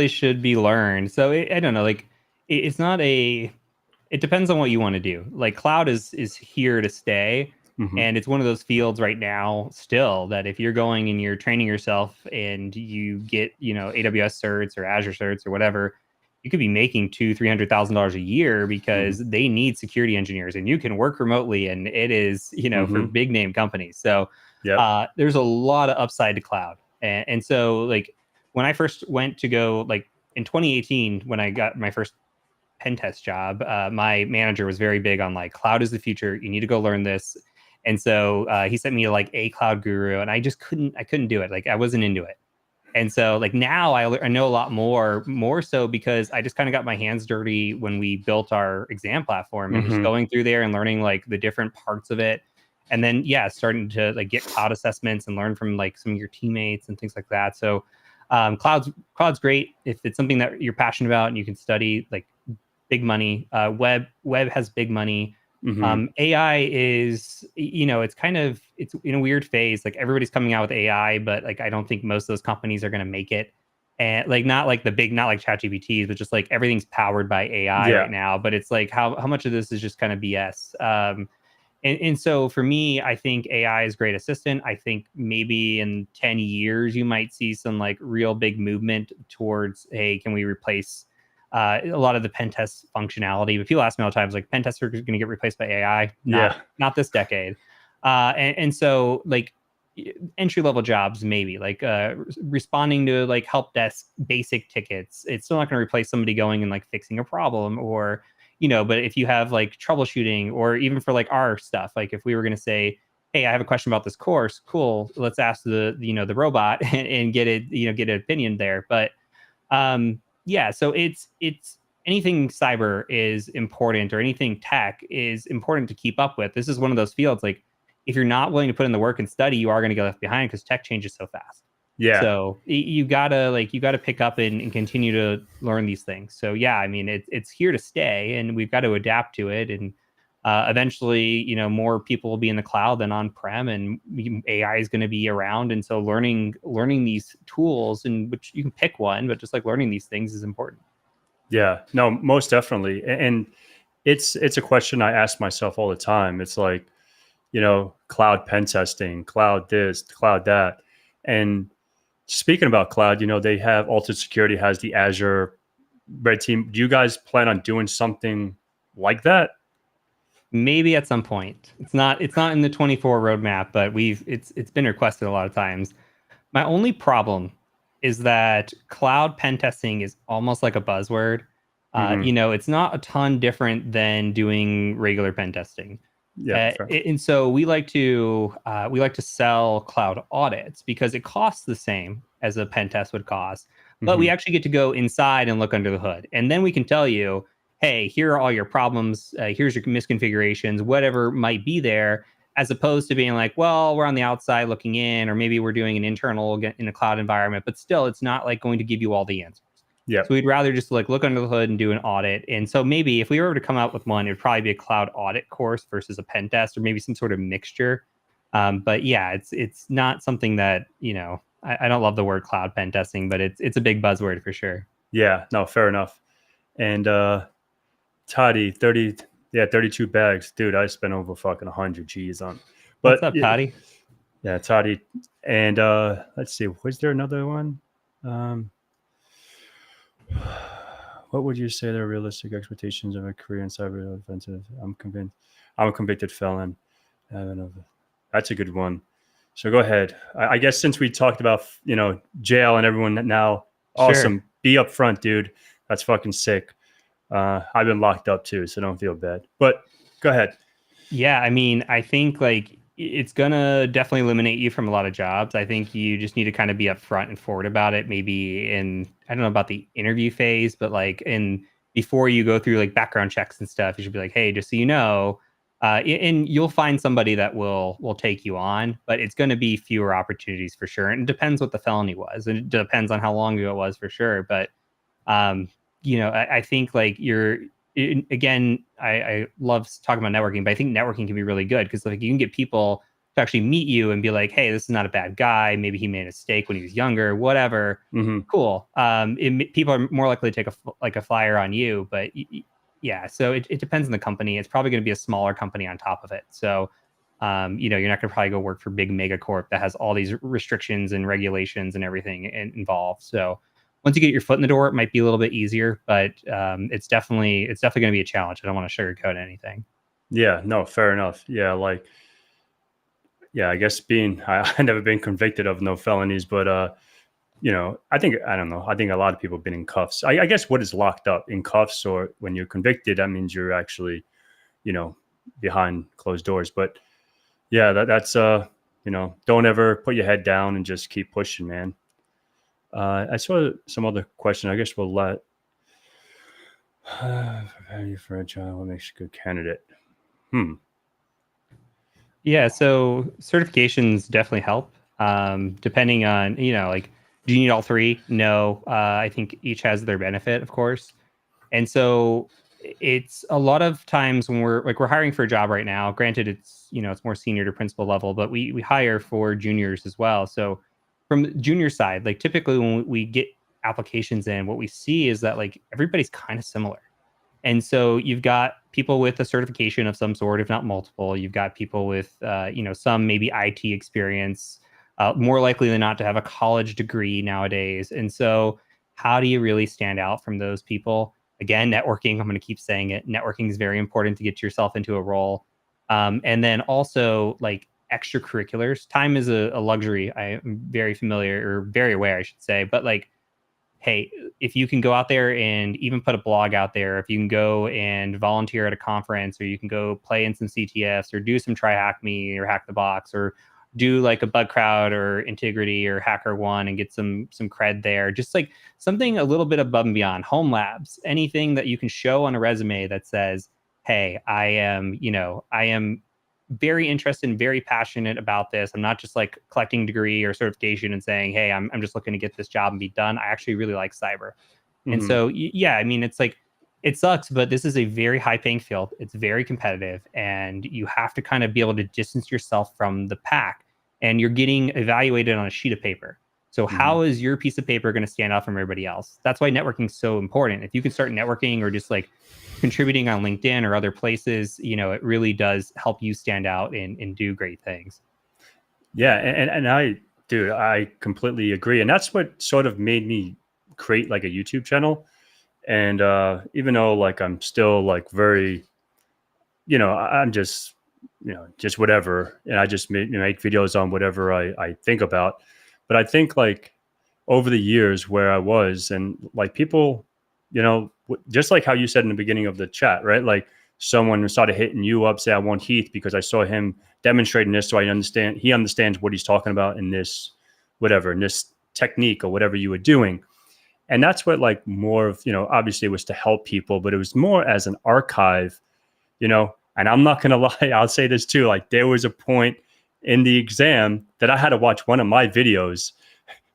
should be learned. So I don't know, like it's not it depends on what you want to do. Like cloud is here to stay. Mhm. And it's one of those fields right now still that if you're going and you're training yourself and you get, AWS certs or Azure certs or whatever, you could be making $200,000-$300,000 a year because they need security engineers, and you can work remotely, and it is, for big name companies. So there's a lot of upside to cloud. And so like when I first went to go, like in 2018, when I got my first pen test job, my manager was very big on like cloud is the future. You need to go learn this. And so he sent me to like a cloud guru, and I just couldn't do it. Like I wasn't into it. And so like now I know a lot more so because I just kind of got my hands dirty when we built our exam platform and just going through there and learning like the different parts of it. And then, starting to like get cloud assessments and learn from like some of your teammates and things like that. So cloud's great if it's something that you're passionate about and you can study. Like big money. Web has big money. AI is, it's in a weird phase. Like everybody's coming out with AI, but like I don't think most of those companies are going to make it. And like not like ChatGPTs, but just like everything's powered by AI right now. But it's like how much of this is just kind of BS. And so for me, I think AI is a great assistant. I think maybe in 10 years you might see some like real big movement towards, hey, can we replace a lot of the pen test functionality? But people ask me all the time, like, pen tester is going to get replaced by AI? Not this decade. And so like entry level jobs, maybe like responding to like help desk basic tickets. It's still not going to replace somebody going and like fixing a problem, or but if you have like troubleshooting, or even for like our stuff, like if we were going to say, hey, I have a question about this course, cool, let's ask the robot and get it, get an opinion there. But so it's anything cyber is important, or anything tech is important to keep up with. This is one of those fields, like if you're not willing to put in the work and study, you are going to get left behind because tech changes so fast. So you gotta pick up and continue to learn these things. So I mean, it's here to stay, and we've got to adapt to it. And eventually, more people will be in the cloud than on-prem, and AI is going to be around. And so learning these tools, in which you can pick one, but just like learning these things is important. Yeah, no, most definitely. And it's a question I ask myself all the time. It's like, cloud pen testing, cloud this, cloud that. And speaking about cloud, they have Alta Security has the Azure Red Team. Do you guys plan on doing something like that? Maybe at some point. It's not in the 24 roadmap, but it's been requested a lot of times. My only problem is that cloud pen testing is almost like a buzzword. It's not a ton different than doing regular pen testing. And so we like to sell cloud audits because it costs the same as a pen test would cost, but we actually get to go inside and look under the hood. And then we can tell you, hey, here are all your problems. Here's your misconfigurations, whatever might be there, as opposed to being like, well, we're on the outside looking in, or maybe we're doing an internal in a cloud environment, but still it's not like going to give you all the answers. Yeah. So we'd rather just like look under the hood and do an audit. And so maybe if we were to come out with one, it would probably be a cloud audit course versus a pen test, or maybe some sort of mixture. But yeah, it's not something that, I don't love the word cloud pen testing, but it's a big buzzword for sure. Yeah, no, fair enough. And Toddy, 32 bags. Dude, I spent over fucking 100 G's on. But what's up, Toddy? Yeah, Toddy. And let's see, was there another one? What would you say are realistic expectations of a career in cyber offensive? I'm a convicted felon. I don't know. That's a good one. So go ahead. I guess since we talked about, jail and everyone now, awesome. Sure. Be upfront, dude. That's fucking sick. I've been locked up too, so don't feel bad. But go ahead. Yeah, I mean, I think like it's gonna definitely eliminate you from a lot of jobs. I think you just need to kind of be upfront and forward about it. Maybe I don't know about the interview phase, but like before you go through like background checks and stuff, you should be like, hey, just so you know, and you'll find somebody that will take you on, but it's going to be fewer opportunities for sure. And it depends what the felony was, and it depends on how long ago it was for sure. But I think like I love talking about networking, but I think networking can be really good because like you can get people to actually meet you and be like, hey, this is not a bad guy. Maybe he made a mistake when he was younger, whatever. Mm-hmm. Cool. People are more likely to take a flyer on you, but yeah, so it depends on the company. It's probably going to be a smaller company on top of it. So, you're not going to probably go work for big mega corp that has all these restrictions and regulations and everything involved. So once you get your foot in the door, it might be a little bit easier, but it's definitely going to be a challenge. I don't want to sugarcoat anything. Yeah, no, fair enough. Yeah, I guess I've never been convicted of no felonies, but I think a lot of people have been in cuffs. I guess what is locked up in cuffs, or when you're convicted, that means you're actually, behind closed doors. But yeah, that's don't ever put your head down and just keep pushing, man. I saw some other question. I guess we'll let prepare you for a job. What makes you a good candidate? Yeah, so certifications definitely help. Depending on, do you need all three? No. I think each has their benefit, of course. And so it's a lot of times when we're hiring for a job right now, granted it's more senior to principal level, but we hire for juniors as well. So from the junior side, like typically when we get applications in, what we see is that like everybody's kind of similar. And so you've got people with a certification of some sort, if not multiple. You've got people with, some maybe IT experience, more likely than not to have a college degree nowadays. And so how do you really stand out from those people? Again, networking, I'm going to keep saying it. Networking is very important to get yourself into a role. And then also like extracurriculars. Time is a luxury. I am very familiar, or very aware, I should say. But like, hey, if you can go out there and even put a blog out there, if you can go and volunteer at a conference, or you can go play in some CTFs, or do some Try Hack Me or Hack the Box, or do like a Bug Crowd or Integrity or HackerOne and get some cred there. Just like something a little bit above and beyond. Home labs, anything that you can show on a resume that says, hey, I am very interested and very passionate about this. I'm not just like collecting degree or certification and saying, hey, I'm just looking to get this job and be done. I actually really like cyber. Mm-hmm. And so, yeah, I mean, it's like, it sucks, but this is a very high paying field. It's very competitive, and you have to kind of be able to distance yourself from the pack, and you're getting evaluated on a sheet of paper. So how is your piece of paper going to stand out from everybody else? That's why networking is so important. If you can start networking or just like contributing on LinkedIn or other places, it really does help you stand out and do great things. Yeah. And I completely agree. And that's what sort of made me create like a YouTube channel. And even though like I'm still like very, I'm just, just whatever. And I just make videos on whatever I think about. But I think like over the years where I was, and like people, just like how you said in the beginning of the chat, right? Like someone started hitting you up, say, I want Heath because I saw him demonstrating this. So he understands what he's talking about in this, whatever, in this technique or whatever you were doing. And that's what like more of, obviously it was to help people, but it was more as an archive, and I'm not going to lie. I'll say this too. Like there was a point in the exam that I had to watch one of my videos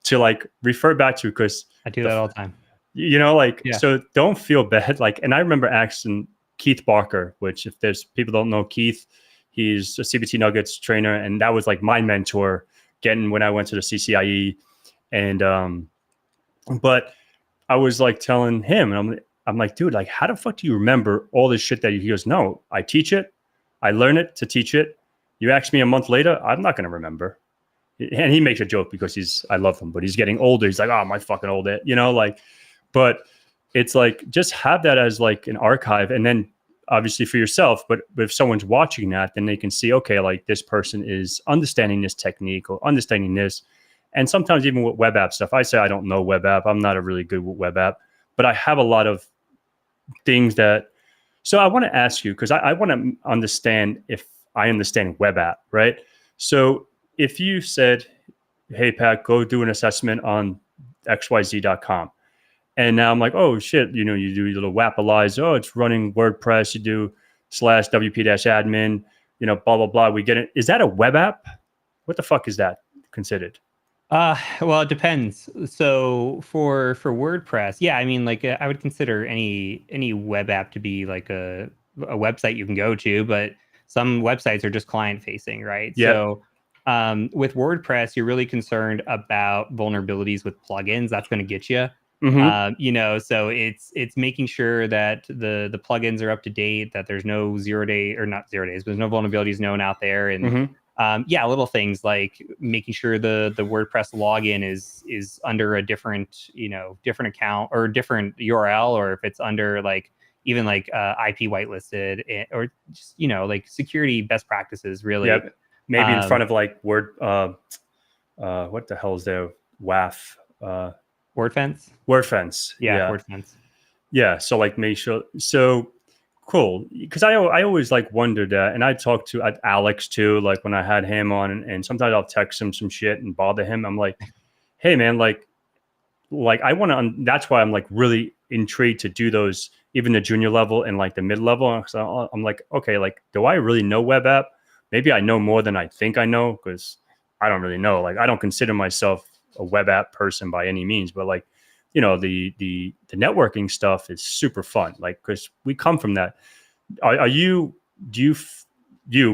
to like refer back to, because I do that all the time. like, so don't feel bad. Like, and I remember asking Keith Barker, which if there's people don't know Keith, he's a CBT Nuggets trainer. And that was like my mentor when I went to the CCIE. And, but I was like telling him, and I'm like, dude, like, how the fuck do you remember all this shit that he goes, no, I teach it. I learn it to teach it. You ask me a month later, I'm not going to remember. And he makes a joke because I love him, but he's getting older. He's like, oh, my fucking old, like, but it's like, just have that as like an archive. And then obviously for yourself, but if someone's watching that, then they can see, okay, like this person is understanding this technique or understanding this. And sometimes even with web app stuff, I say I don't know web app. I'm not a really good web app, but I have a lot of things that. So I want to ask you, because I want to understand if I understand web app, right? So if you said, hey, Pat, go do an assessment on xyz.com. And now I'm like, oh, shit, you do your little WAPalize. Oh, it's running WordPress. You do /wp-admin, blah, blah, blah. We get it. Is that a web app? What the fuck is that considered? Well, it depends. So for WordPress, yeah, I mean, like I would consider any web app to be like a website you can go to, but some websites are just client facing, right? Yep. So with WordPress, you're really concerned about vulnerabilities with plugins. That's going to get you. Mm-hmm. So it's making sure that the plugins are up to date, that there's no 0 day or not 0 days, but there's no vulnerabilities known out there, and little things like making sure the WordPress login is under a different different account or different URL, or if it's under like even like IP whitelisted, or just like security best practices really. Yep. Maybe in front of like what the hell is there? WAF. WordFence. Yeah. WordFence. Yeah. So like make sure. So cool. Because I always like wondered that, and I talked to Alex too. Like when I had him on, and sometimes I'll text him some shit and bother him. I'm like, hey man, like I want to. That's why I'm like really intrigued to do those, even the junior level and like the mid level. So I'm like, okay, like do I really know web app? Maybe I know more than I think I know, because I don't really know. Like I don't consider myself a web app person by any means, but like, the networking stuff is super fun. Like, because we come from that. You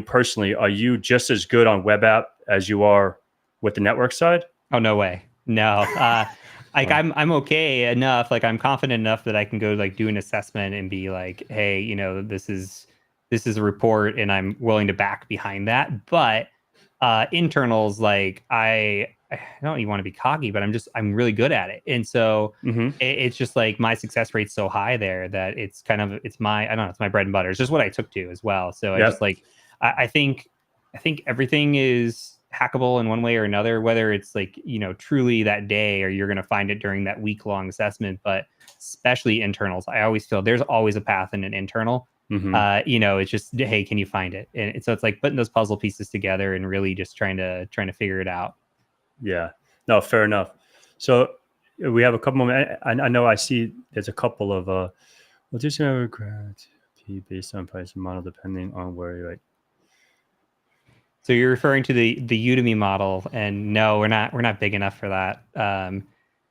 personally, are you just as good on web app as you are with the network side? Oh, no way. No. Like I'm okay enough. Like I'm confident enough that I can go like do an assessment and be like, hey, this is a report and I'm willing to back behind that. But internals, like I don't even want to be cocky, but I'm really good at it. And so it's just like my success rate's so high there that it's kind of, it's my bread and butter. It's just what I took to as well. So I just like, I think everything is hackable in one way or another, whether it's like, truly that day or you're going to find it during that week-long assessment, but especially internals. I always feel there's always a path in an internal. It's just, hey, can you find it? And so it's like putting those puzzle pieces together and really just trying to figure it out. Yeah, no, fair enough. So we have a couple more. I know I see there's a couple of well, just based on price and model depending on where you're like. So you're referring to the Udemy model, and no, we're not big enough for that.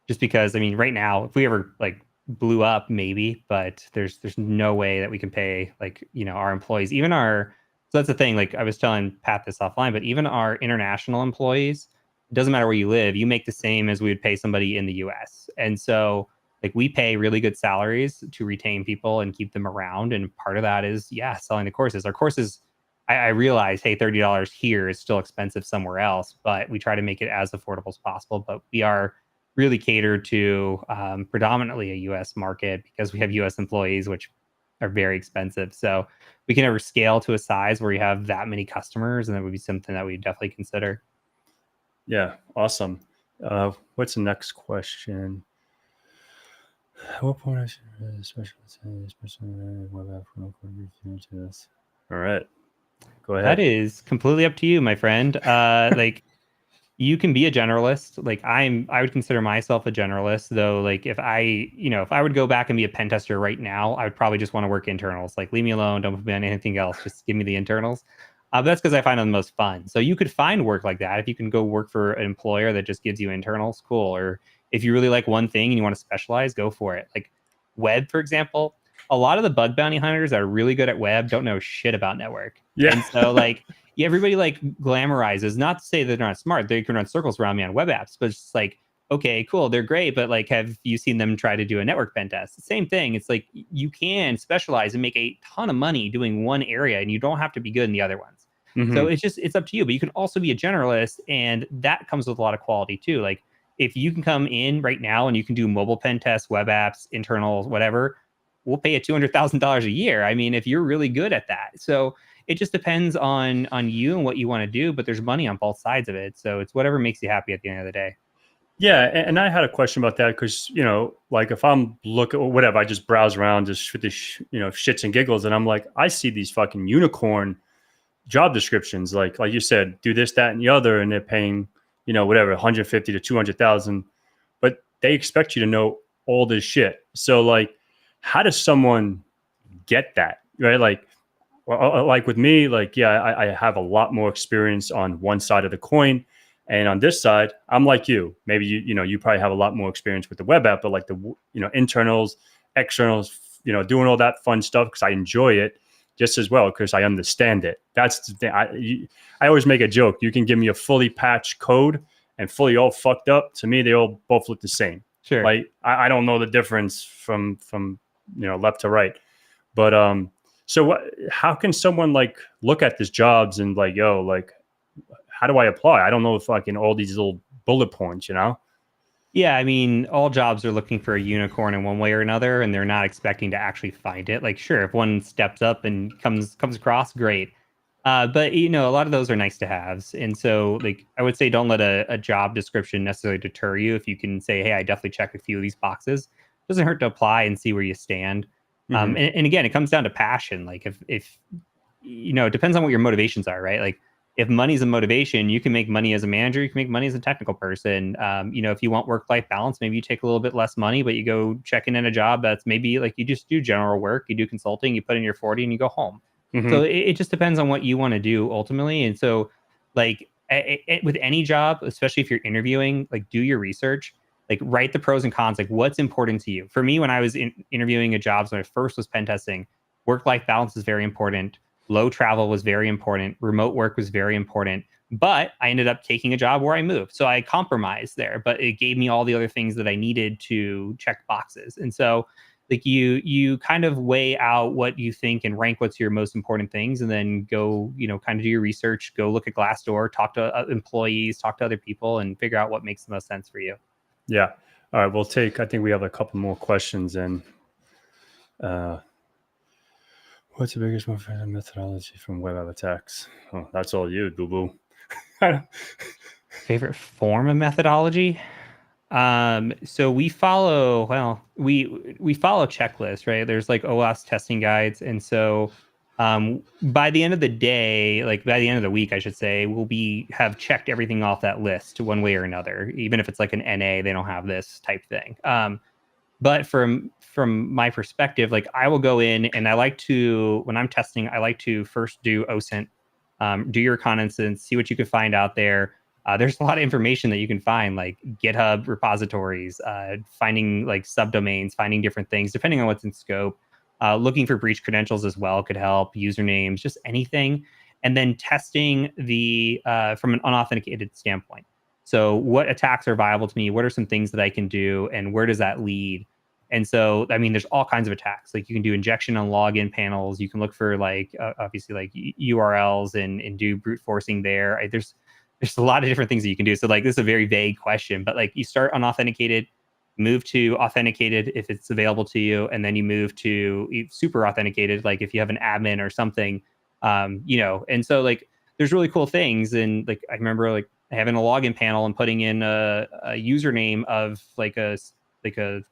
Just because, I mean, right now, if we ever like blew up, maybe, but there's no way that we can pay like our employees, even our. So that's the thing. Like I was telling Pat this offline, but even our international employees, it doesn't matter where you live, you make the same as we would pay somebody in the U.S. And so like we pay really good salaries to retain people and keep them around, and part of that is selling the courses. Our courses. I realize, hey, $30 here is still expensive somewhere else, but we try to make it as affordable as possible. But we are really catered to predominantly a U.S. market because we have U.S. employees, which are very expensive. So we can never scale to a size where you have that many customers, and that would be something that we definitely consider. Yeah, awesome. What's the next question? What point is special to this? All right. Go ahead. That is completely up to you, my friend. Like You can be a generalist. Like I would consider myself a generalist, though. Like if I would go back and be a pen tester right now, I would probably just want to work internals. Like leave me alone, don't put me on anything else. Just give me the internals. But that's because I find them the most fun. So you could find work like that if you can go work for an employer that just gives you internals. Cool. Or if you really like one thing and you want to specialize, go for it. Like web, for example, a lot of the bug bounty hunters that are really good at web don't know shit about network. Yeah. And so like yeah, everybody like glamorizes, not to say they're not smart, they can run circles around me on web apps, but it's just like, okay, cool, they're great, but like, have you seen them try to do a network pen test? Same thing. It's like you can specialize and make a ton of money doing one area, and you don't have to be good in the other ones. So Hmm. it's up to you, but you can also be a generalist, and that comes with a lot of quality too. Like if you can come in right now and you can do mobile pen tests, web apps, internals, whatever, we'll pay you $200,000 a year. I mean, if you're really good at that. So it just depends on you and what you want to do, but there's money on both sides of it. So it's whatever makes you happy at the end of the day. Yeah, and I had a question about that because like if I'm looking or whatever, I just browse around just with the shits and giggles, and I'm like, I see these fucking unicorn job descriptions, like you said, do this, that, and the other, and they're paying whatever 150 to 200,000, but they expect you to know all this shit. So like, how does someone get that right? Like with me, like yeah, I have a lot more experience on one side of the coin, and on this side, I'm like you. Maybe you probably have a lot more experience with the web app, but like the internals, externals, doing all that fun stuff because I enjoy it just as well because I understand it. That's the thing. I always make a joke. You can give me a fully patched code and fully all fucked up. To me, they all both look the same. Sure. Like I don't know the difference from left to right, but so how can someone like look at these jobs and like, yo, like, how do I apply? I don't know if fucking all these little bullet points. Yeah, I mean, all jobs are looking for a unicorn in one way or another, and they're not expecting to actually find it. Like, sure, if one steps up and comes across, great. But a lot of those are nice to haves, and so like I would say, don't let a job description necessarily deter you. If you can say, hey, I definitely check a few of these boxes, doesn't hurt to apply and see where you stand. Hmm. And again, it comes down to passion. Like if it depends on what your motivations are, right? Like if money's a motivation, you can make money as a manager, you can make money as a technical person. If you want work-life balance, maybe you take a little bit less money, but you go checking in a job that's maybe like you just do general work, you do consulting, you put in your 40 and you go home. So Hmm. it just depends on what you want to do ultimately. And so like with any job, especially if you're interviewing, like do your research, like write the pros and cons, like what's important to you. For me, when I was interviewing at jobs, when I first was pen testing, work-life balance is very important. Low travel was very important. Remote work was very important. But I ended up taking a job where I moved. So I compromised there, but it gave me all the other things that I needed to check boxes. And so like you kind of weigh out what you think and rank what's your most important things, and then go, kind of do your research, go look at Glassdoor, talk to employees, talk to other people, and figure out what makes the most sense for you. Yeah. All right. I think we have a couple more questions. And uh, what's the biggest methodology from web app attacks? Oh, that's all you, boo boo. Favorite form of methodology? So we follow, well, we follow checklists, right? There's like OWASP testing guides. And so by the end of the day, like by the end of the week, I should say, have checked everything off that list one way or another. Even if it's like an NA, they don't have this type thing. But from my perspective, like I will go in and I like to, when I'm testing, I like to first do OSINT, do your reconnaissance, see what you can find out there. There's a lot of information that you can find, like GitHub repositories, finding like subdomains, finding different things, depending on what's in scope. Looking for breach credentials as well could help, usernames, just anything. And then testing from an unauthenticated standpoint. So what attacks are viable to me? What are some things that I can do? And where does that lead? And so, I mean, there's all kinds of attacks. Like you can do injection on login panels. You can look for like, obviously like URLs and do brute forcing there. There's a lot of different things that you can do. So like, this is a very vague question, but like you start unauthenticated, move to authenticated if it's available to you. And then you move to super authenticated. Like if you have an admin or something, and so like, there's really cool things. And like, I remember like having a login panel and putting in a username of like a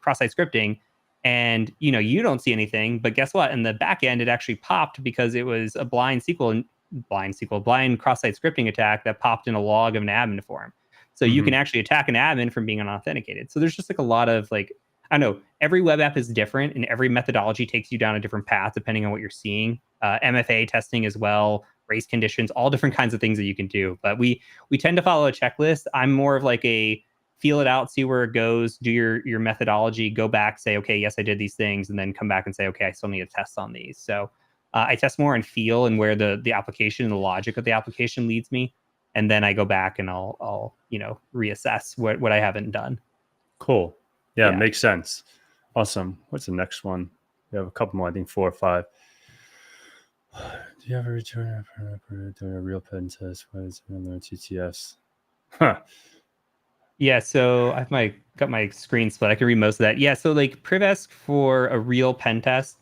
cross-site scripting, and you don't see anything, but guess what? In the back end, it actually popped because it was a blind cross-site scripting attack that popped in a log of an admin form. So you can actually attack an admin from being unauthenticated. So there's just like a lot of like, I don't know, every web app is different and every methodology takes you down a different path depending on what you're seeing. MFA testing as well, race conditions, all different kinds of things that you can do. But we tend to follow a checklist. I'm more of like a feel it out, see where it goes, do your methodology, go back, say, okay, yes, I did these things, and then come back and say, okay, I still need to test on these. So I test more on feel and where the application and the logic of the application leads me. And then I go back and I'll reassess what I haven't done. Cool. Yeah, makes sense. Awesome. What's the next one? We have a couple more, I think 4 or 5. Do you ever return doing a real pen test? What is another TTS? Huh. Yeah, so I've got my screen split. I can read most of that. Yeah, so like Privesk for a real pen test,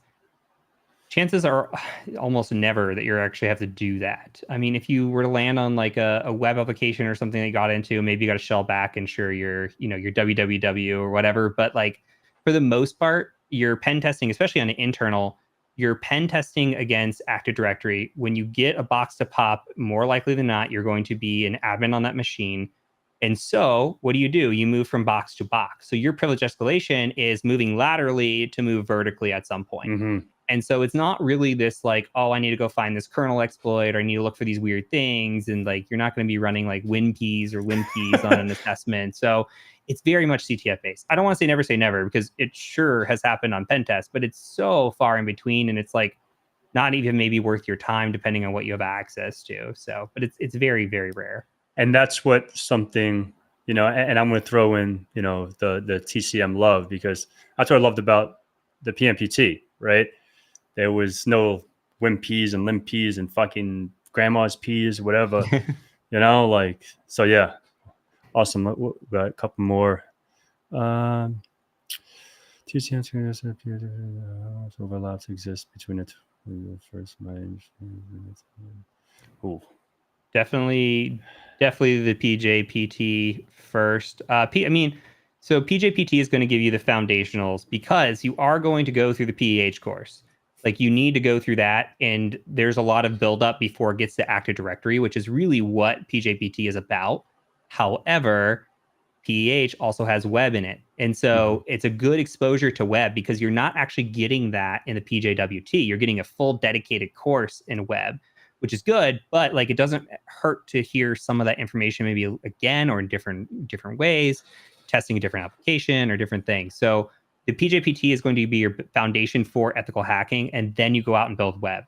chances are almost never that you actually have to do that. I mean, if you were to land on like a web application or something that you got into, maybe you got to shell back and sure your www or whatever. But like for the most part, your pen testing, especially on an internal, you're pen testing against Active Directory. When you get a box to pop, more likely than not, you're going to be an admin on that machine. And so what do? You move from box to box. So your privilege escalation is moving laterally to move vertically at some point. And so it's not really this like, oh, I need to go find this kernel exploit or I need to look for these weird things. And like, you're not going to be running like WinPs or WinPs on an assessment. So it's very much CTF based. I don't want to say never because it sure has happened on pen test, but it's so far in between. And it's like not even maybe worth your time depending on what you have access to. So, but it's very, very rare. And that's what something, and I'm going to throw in, the TCM love, because that's what I loved about the PMPT, right? There was no WinPs and LimpPs and fucking grandma's Ps, whatever, so yeah. Awesome. We got a couple more. TCM overlaps exist between it. First, Ooh. Definitely the PJPT first. So PJPT is going to give you the foundationals because you are going to go through the PEH course. Like you need to go through that, and there's a lot of buildup before it gets to Active Directory, which is really what PJPT is about. However, PEH also has web in it. And so it's a good exposure to web because you're not actually getting that in the PJWT. You're getting a full dedicated course in web, which is good, but like it doesn't hurt to hear some of that information maybe again or in different ways, testing a different application or different things. So the PJPT is going to be your foundation for ethical hacking, and then you go out and build web.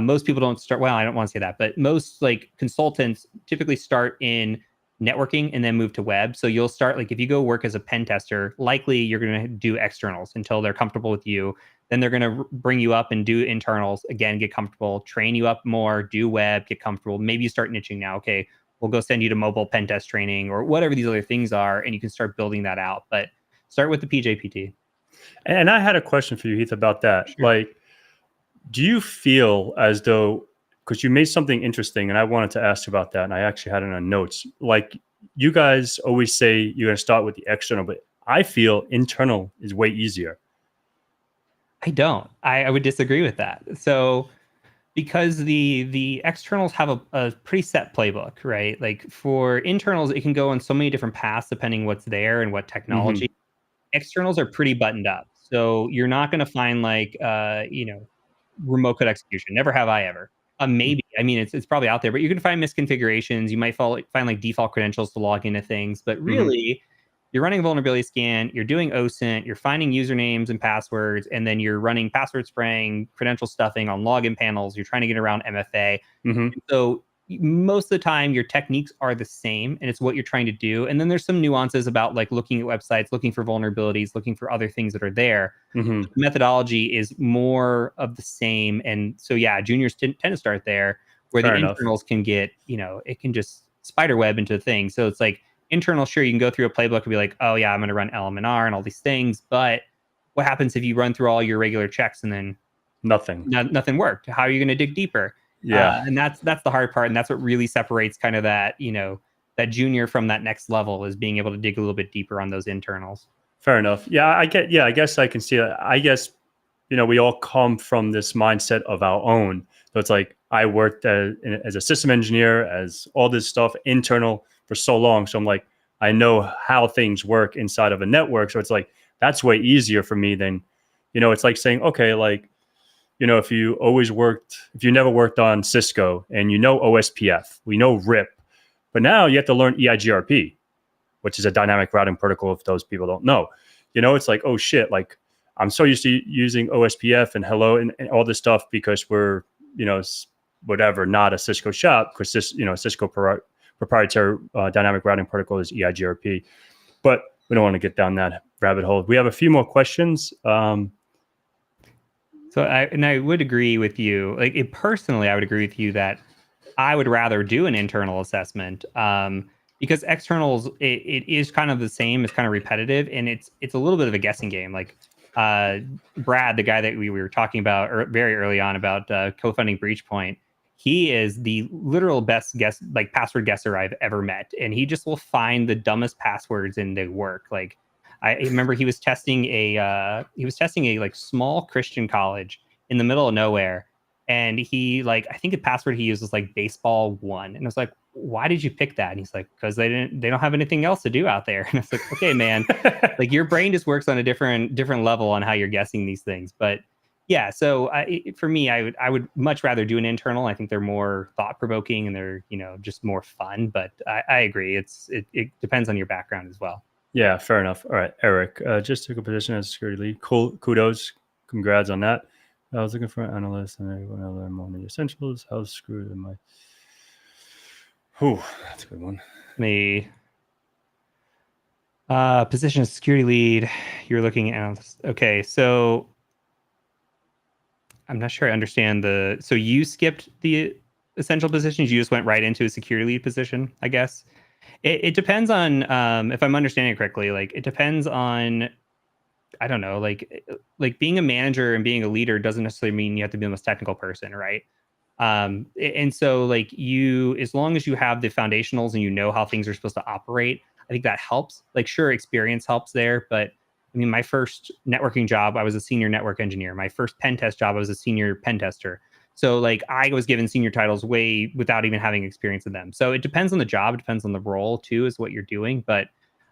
Most people don't start, well, I don't want to say that, but most like consultants typically start in networking and then move to web. So you'll start, like if you go work as a pen tester, likely you're going to do externals until they're comfortable with you. Then they're going to bring you up and do internals, again, get comfortable, train you up more, do web, get comfortable. Maybe you start niching now. Okay, we'll go send you to mobile pen test training or whatever these other things are, and you can start building that out. But start with the PJPT. And I had a question for you, Heath, about that. Sure. Like, do you feel as though, because you made something interesting and I wanted to ask you about that, and I actually had it on notes, like you guys always say you're going to start with the external, but I feel internal is way easier. I don't. I would disagree with that. So because the externals have a pretty set playbook, right? Like for internals, it can go on so many different paths depending what's there and what technology. Externals are pretty buttoned up. So you're not going to find like, remote code execution. Never have I ever. Maybe. I mean, it's probably out there, but you can find misconfigurations. You might find like default credentials to log into things, but really you're running a vulnerability scan, you're doing OSINT, you're finding usernames and passwords, and then you're running password spraying, credential stuffing on login panels. You're trying to get around MFA. So most of the time your techniques are the same and it's what you're trying to do. And then there's some nuances about like looking at websites, looking for vulnerabilities, looking for other things that are there. The methodology is more of the same. And so, yeah, juniors tend to start there where the internals can get, it can just spider web into things. So it's like internal, sure, you can go through a playbook and be like, oh yeah, I'm going to run LMNR and all these things. But what happens if you run through all your regular checks and then nothing worked? How are you going to dig deeper? Yeah. And that's the hard part. And that's what really separates kind of that, that junior from that next level is being able to dig a little bit deeper on those internals. Fair enough. Yeah, I guess I can see it. I guess, we all come from this mindset of our own. So it's like I worked as a system engineer, as all this stuff internal for so long. So I'm like, I know how things work inside of a network. So it's like, that's way easier for me than, it's like saying, okay, like, if you never worked on Cisco and OSPF, we know RIP, but now you have to learn EIGRP, which is a dynamic routing protocol. If those people don't know, it's like, oh shit, like I'm so used to using OSPF and hello and all this stuff because we're, whatever, not a Cisco shop, because Cisco proprietary dynamic routing protocol is EIGRP, but we don't want to get down that rabbit hole. We have a few more questions. So I would agree with you. Like personally, I would agree with you that I would rather do an internal assessment because externals it is kind of the same. It's kind of repetitive, and it's a little bit of a guessing game. Like Brad, the guy that we were talking about very early on about co-funding Breachpoint, he is the literal best password guesser I've ever met, and he just will find the dumbest passwords and they work. Like I remember he was testing a like small Christian college in the middle of nowhere, and he I think the password he used was like baseball1, and I was like, why did you pick that? And he's like, because they don't have anything else to do out there. And I was like, okay, man, like your brain just works on a different level on how you're guessing these things. But yeah, so for me, I would much rather do an internal. I think they're more thought provoking and they're just more fun. But I agree, it depends on your background as well. Yeah, fair enough. All right, Eric, just took a position as a security lead. Cool, kudos, congrats on that. I was looking for an analyst and I want to learn more on the essentials. How screwed am I? Whew, that's a good one. The position as security lead, you're looking at. Okay, so I'm not sure I understand so you skipped the essential positions. You just went right into a security lead position, I guess. It depends on if I'm understanding it correctly. Like it depends on, I don't know, like being a manager and being a leader doesn't necessarily mean you have to be the most technical person, right? And so like as long as you have the foundationals and you know how things are supposed to operate, I think that helps. Like sure, experience helps there, but I mean, my first networking job, I was a senior network engineer. My first pen test job, I was a senior pen tester. So like I was given senior titles way without even having experience in them. So it depends on the job, it depends on the role too, is what you're doing. But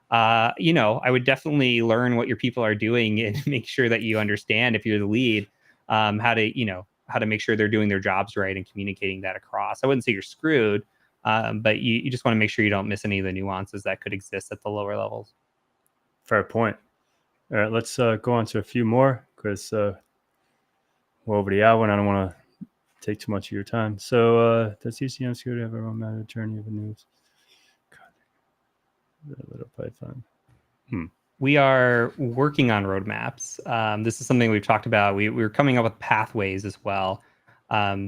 I would definitely learn what your people are doing and make sure that you understand, if you're the lead, how to make sure they're doing their jobs right and communicating that across. I wouldn't say you're screwed, but you just want to make sure you don't miss any of the nuances that could exist at the lower levels. Fair point. All right, let's go on to a few more because we're over the hour and I don't want to take too much of your time. So does TCM Security have a roadmap journey of news? God, a little Python. We are working on roadmaps. This is something we've talked about. We're coming up with pathways as well.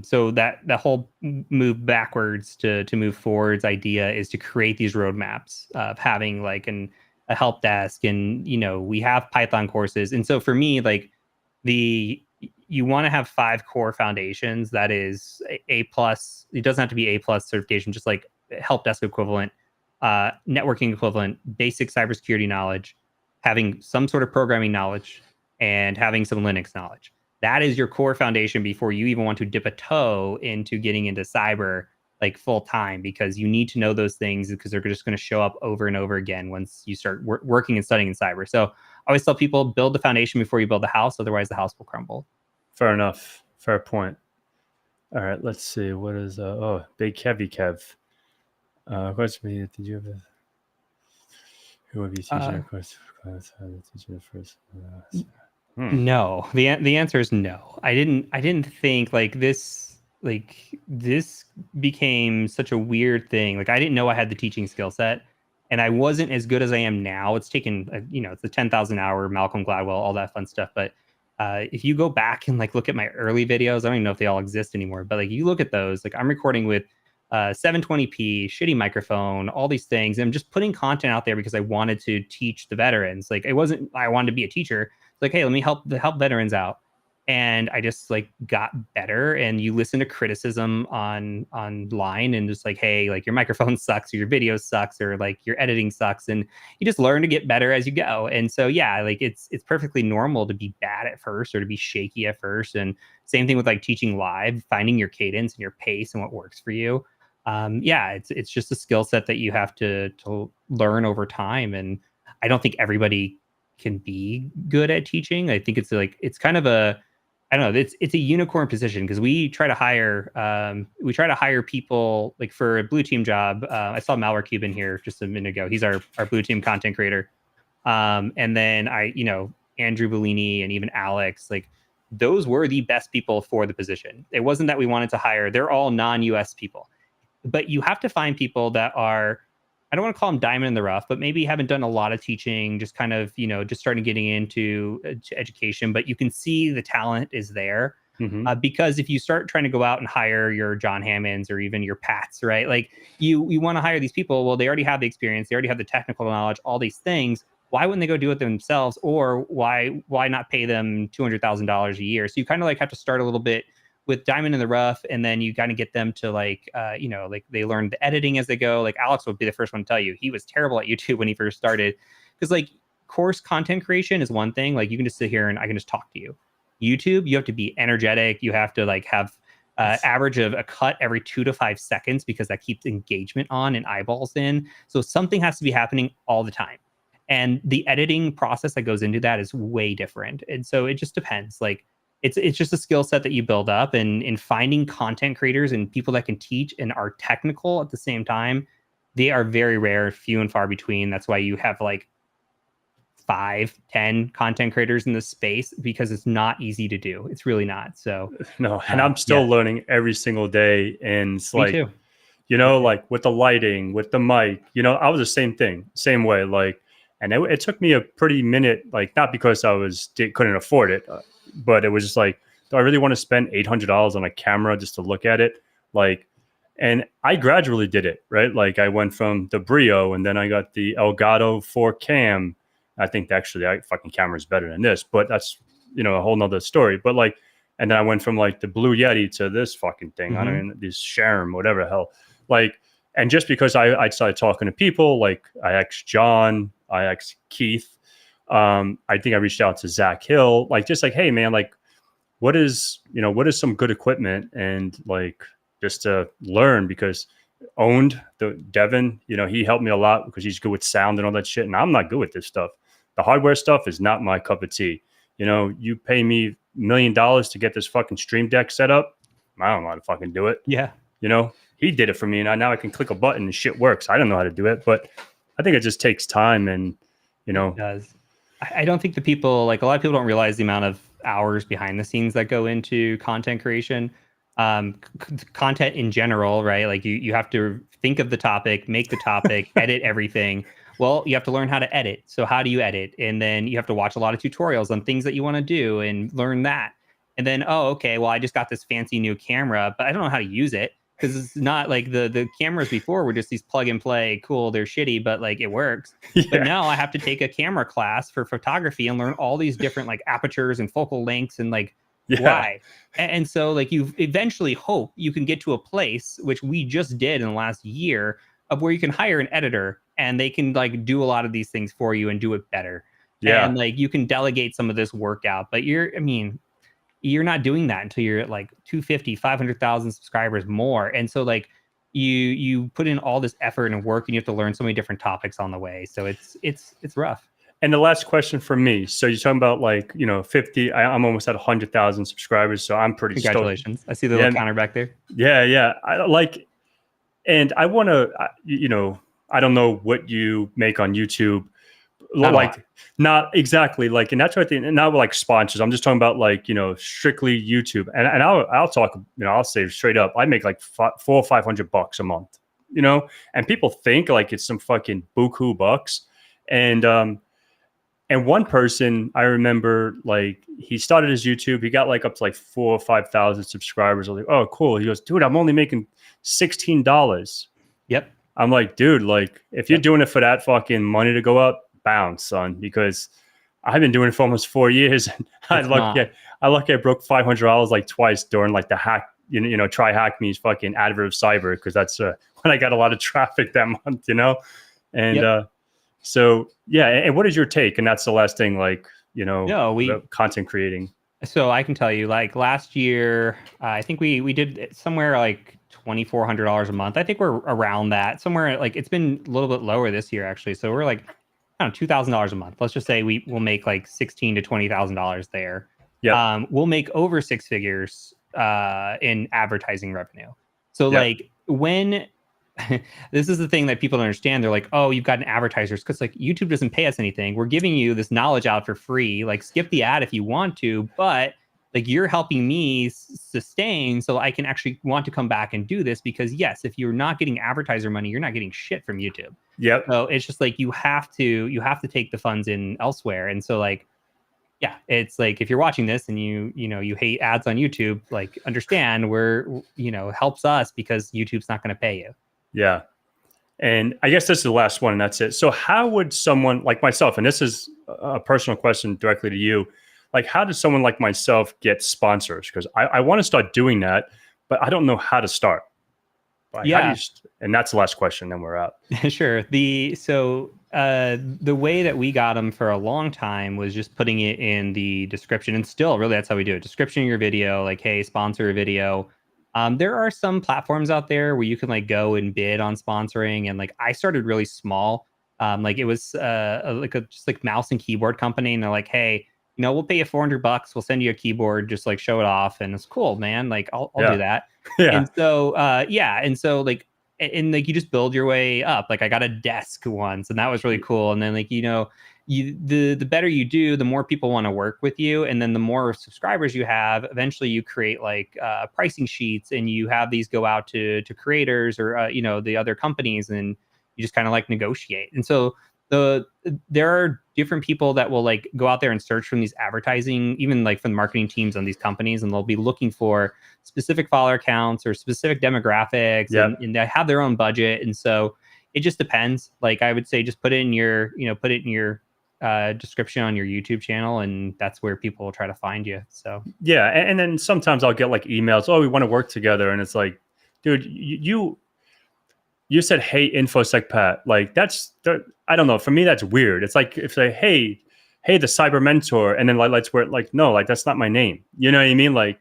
So that whole move backwards to move forwards idea is to create these roadmaps of having like a help desk, and we have Python courses. And so for me, like you want to have 5 core foundations. That is A+. It doesn't have to be A+ certification, just like help desk equivalent, networking equivalent, basic cybersecurity knowledge, having some sort of programming knowledge, and having some Linux knowledge. That is your core foundation before you even want to dip a toe into getting into cyber like full time, because you need to know those things because they're just going to show up over and over again once you start working and studying in cyber. So I always tell people, build the foundation before you build the house. Otherwise the house will crumble. Fair enough. Fair point. All right, let's see. What is Big Kevy Kev? Question: did you have who would be teaching a course? Teaching the first. No, the answer is no. I didn't think this became such a weird thing. Like I didn't know I had the teaching skill set, and I wasn't as good as I am now. It's taken it's the 10,000 hour Malcolm Gladwell, all that fun stuff. But if you go back and like look at my early videos, I don't even know if they all exist anymore. But like you look at those, like I'm recording with 720p, shitty microphone, all these things. And I'm just putting content out there because I wanted to teach the veterans. Like I wanted to be a teacher. Like, hey, let me help veterans out. And I just like got better. And you listen to criticism online and just like, hey, like your microphone sucks or your video sucks or like your editing sucks. And you just learn to get better as you go. And so, yeah, like it's perfectly normal to be bad at first or to be shaky at first. And same thing with like teaching live, finding your cadence and your pace and what works for you. yeah, it's just a skill set that you have to learn over time. And I don't think everybody can be good at teaching. I think it's kind of a, I don't know, it's a unicorn position, because we try to hire people like for a blue team job. I saw Malware Cube in here just a minute ago. He's our blue team content creator. And then Andrew Bellini and even Alex, like those were the best people for the position. It wasn't that we wanted to hire, they're all non-US people, but you have to find people that are, I don't want to call them diamond in the rough, but maybe haven't done a lot of teaching, just kind of, just starting getting into education, but you can see the talent is there. Because if you start trying to go out and hire your John Hammonds or even your Pats, right? Like you want to hire these people. Well, they already have the experience. They already have the technical knowledge, all these things. Why wouldn't they go do it themselves? Or why not pay them $200,000 a year? So you kind of like have to start a little bit with diamond in the rough, and then you kind of get them to like they learn the editing as they go. Like Alex would be the first one to tell you he was terrible at YouTube when he first started, because like course content creation is one thing. Like you can just sit here and I can just talk to you. YouTube, you have to be energetic. You have to like have average of a cut every 2 to 5 seconds, because that keeps engagement on and eyeballs in. So something has to be happening all the time. And the editing process that goes into that is way different. And so it just depends. Like it's just a skill set that you build up, and in finding content creators and people that can teach and are technical at the same time, they are very rare, few and far between. That's why you have like 5-10 content creators in this space, because it's not easy to do. It's really not. So no, and I'm still learning every single day. And it's me like, too. Like with the lighting, with the mic, I was the same way. Like, and it took me a pretty minute, like not because I couldn't afford it, but it was just like, do I really want to spend $800 on a camera just to look at it? Like, and I gradually did it, right? Like I went from the Brio, and then I got the Elgato 4 cam. I think actually that fucking camera is better than this, but that's, a whole nother story. But like, and then I went from like the Blue Yeti to this fucking thing. I don't know, this Sharm, whatever the hell. Like, and just because I started talking to people, like I asked John, I asked Heath, I think I reached out to Zach Hill, like just like, hey man, like what is some good equipment, and like just to learn, because Devin, he helped me a lot because he's good with sound and all that shit. And I'm not good with this stuff. The hardware stuff is not my cup of tea. You pay me $1 million to get this fucking Stream Deck set up. I don't know how to fucking do it. Yeah. He did it for me, and now I can click a button and shit works. I don't know how to do it, but I think it just takes time, and It does. I don't think a lot of people don't realize the amount of hours behind the scenes that go into content creation. Content in general, right? Like you have to think of the topic, make the topic, edit everything. Well, you have to learn how to edit. So how do you edit? And then you have to watch a lot of tutorials on things that you want to do and learn that. And then, okay, well, I just got this fancy new camera, but I don't know how to use it, because it's not like the cameras before were just these plug and play, cool, they're shitty, but like it works. Yeah. But now I have to take a camera class for photography and learn all these different like apertures and focal lengths and like, yeah. Why? And so like you eventually hope you can get to a place, which we just did in the last year, of where you can hire an editor and they can like do a lot of these things for you and do it better. Yeah. And like you can delegate some of this work out, but you're not doing that until you're at like 250, 500,000 subscribers more. And so like you put in all this effort and work, and you have to learn so many different topics on the way. So it's rough. And the last question for me. So you're talking about like, 50, I'm almost at 100,000 subscribers. So I'm pretty Congratulations. I see the little counter back there. Yeah. Yeah. And I want to, I don't know what you make on YouTube. Not exactly like, and that's what I think, not like sponsors. I'm just talking about like, strictly YouTube. And I'll talk, I'll say straight up, I make like $400 or $500 a month, and people think like it's some fucking buku bucks. And one person I remember, like he started his YouTube, he got like up to like 4,000 or 5,000 subscribers. I was like, oh, cool. He goes, dude, I'm only making $16. Yep. I'm like, dude, like if you're doing it for that fucking money to go up, bounce, son, because I've been doing it for almost 4 years. And I broke $500 like twice during like the hack, try hack me's fucking advert of cyber, because that's when I got a lot of traffic that month, and so yeah. And what is your take? And that's the last thing, like content creating. So I can tell you, like last year, I think we did somewhere like $2,400 a month. I think we're around that somewhere. Like it's been a little bit lower this year actually. So we're like, I don't know, $2,000 a month. Let's just say we will make like $16,000 to $20,000 there. Yeah. We'll make over six figures in advertising revenue. So Yep. like when this is the thing that people don't understand. They're like, oh, you've got an advertisers because like YouTube doesn't pay us anything. We're giving you this knowledge out for free. Like skip the ad if you want to, but like you're helping me sustain so I can actually want to come back and do this because yes, if you're not getting advertiser money, you're not getting shit from YouTube. Yep. So it's just like you have to take the funds in elsewhere. And so like, yeah, it's like if you're watching this and you hate ads on YouTube, like understand helps us because YouTube's not going to pay you. Yeah. And I guess this is the last one and that's it. So how would someone like myself, and this is a personal question directly to you, like how does someone like myself get sponsors? Because I want to start doing that, but I don't know how to start. Like, yeah. And that's the last question, then we're out. Sure. The way that we got them for a long time was just putting it in the description, and still really that's how we do it. Description of your video, like, hey, sponsor a video. There are some platforms out there where you can like go and bid on sponsoring. And like I started really small. Like it was just like mouse and keyboard company. And they're like, hey, we'll pay you $400. We'll send you a keyboard, just like show it off. And it's cool, man. Like I'll do that. Yeah. And so, And so like, and like you just build your way up. Like I got a desk once and that was really cool. And then like, the better you do, the more people want to work with you. And then the more subscribers you have, eventually you create like pricing sheets and you have these go out to creators or, the other companies and you just kind of like negotiate. And so there are different people that will like go out there and search from these advertising, even like from the marketing teams on these companies, and they'll be looking for specific follower counts or specific demographics. Yep. And they have their own budget. And so it just depends. Like I would say, just put it in your description on your YouTube channel, and that's where people will try to find you. So yeah, and then sometimes I'll get like emails, oh, we want to work together, and it's like, dude, you said, hey, InfoSec Pat, like I don't know, for me that's weird. It's like if they hey the cyber mentor, and then like let's wear it, like no, like that's not my name. You know what I mean? Like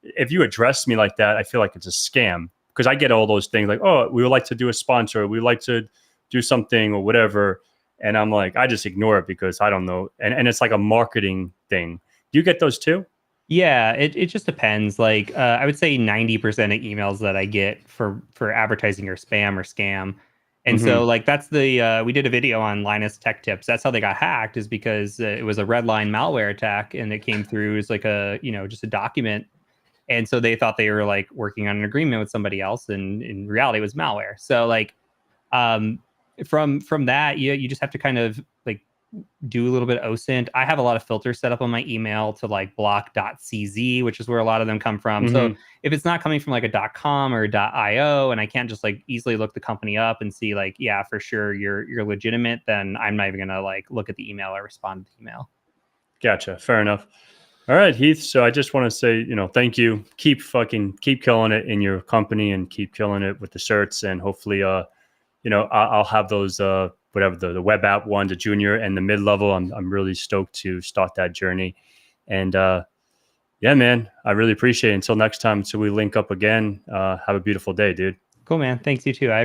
if you address me like that, I feel like it's a scam because I get all those things like, oh, we would like to do a sponsor, we would like to do something or whatever. And I'm like, I just ignore it because I don't know. And it's like a marketing thing. Do you get those too? Yeah, it just depends. Like I would say 90% of emails that I get for advertising are spam or scam. And so like that's we did a video on Linus Tech Tips. That's how they got hacked, is because it was a Redline malware attack and it came through as like just a document. And so they thought they were like working on an agreement with somebody else, and in reality it was malware. So like from that, you just have to kind of like do a little bit of OSINT. I have a lot of filters set up on my email to like block.cz, which is where a lot of them come from. So if it's not coming from like a .com or .io, and I can't just like easily look the company up and see like, yeah, for sure you're legitimate, then I'm not even gonna like look at the email or respond to the email. Gotcha. Fair enough. All right, Heath. So I just want to say, thank you. Keep killing it in your company and keep killing it with the certs. And hopefully, I'll have those, whatever the web app one, the junior and the mid-level. I'm really stoked to start that journey. And yeah, man, I really appreciate it. Until next time, so we link up again. Have a beautiful day, dude. Cool, man. Thanks, you too. I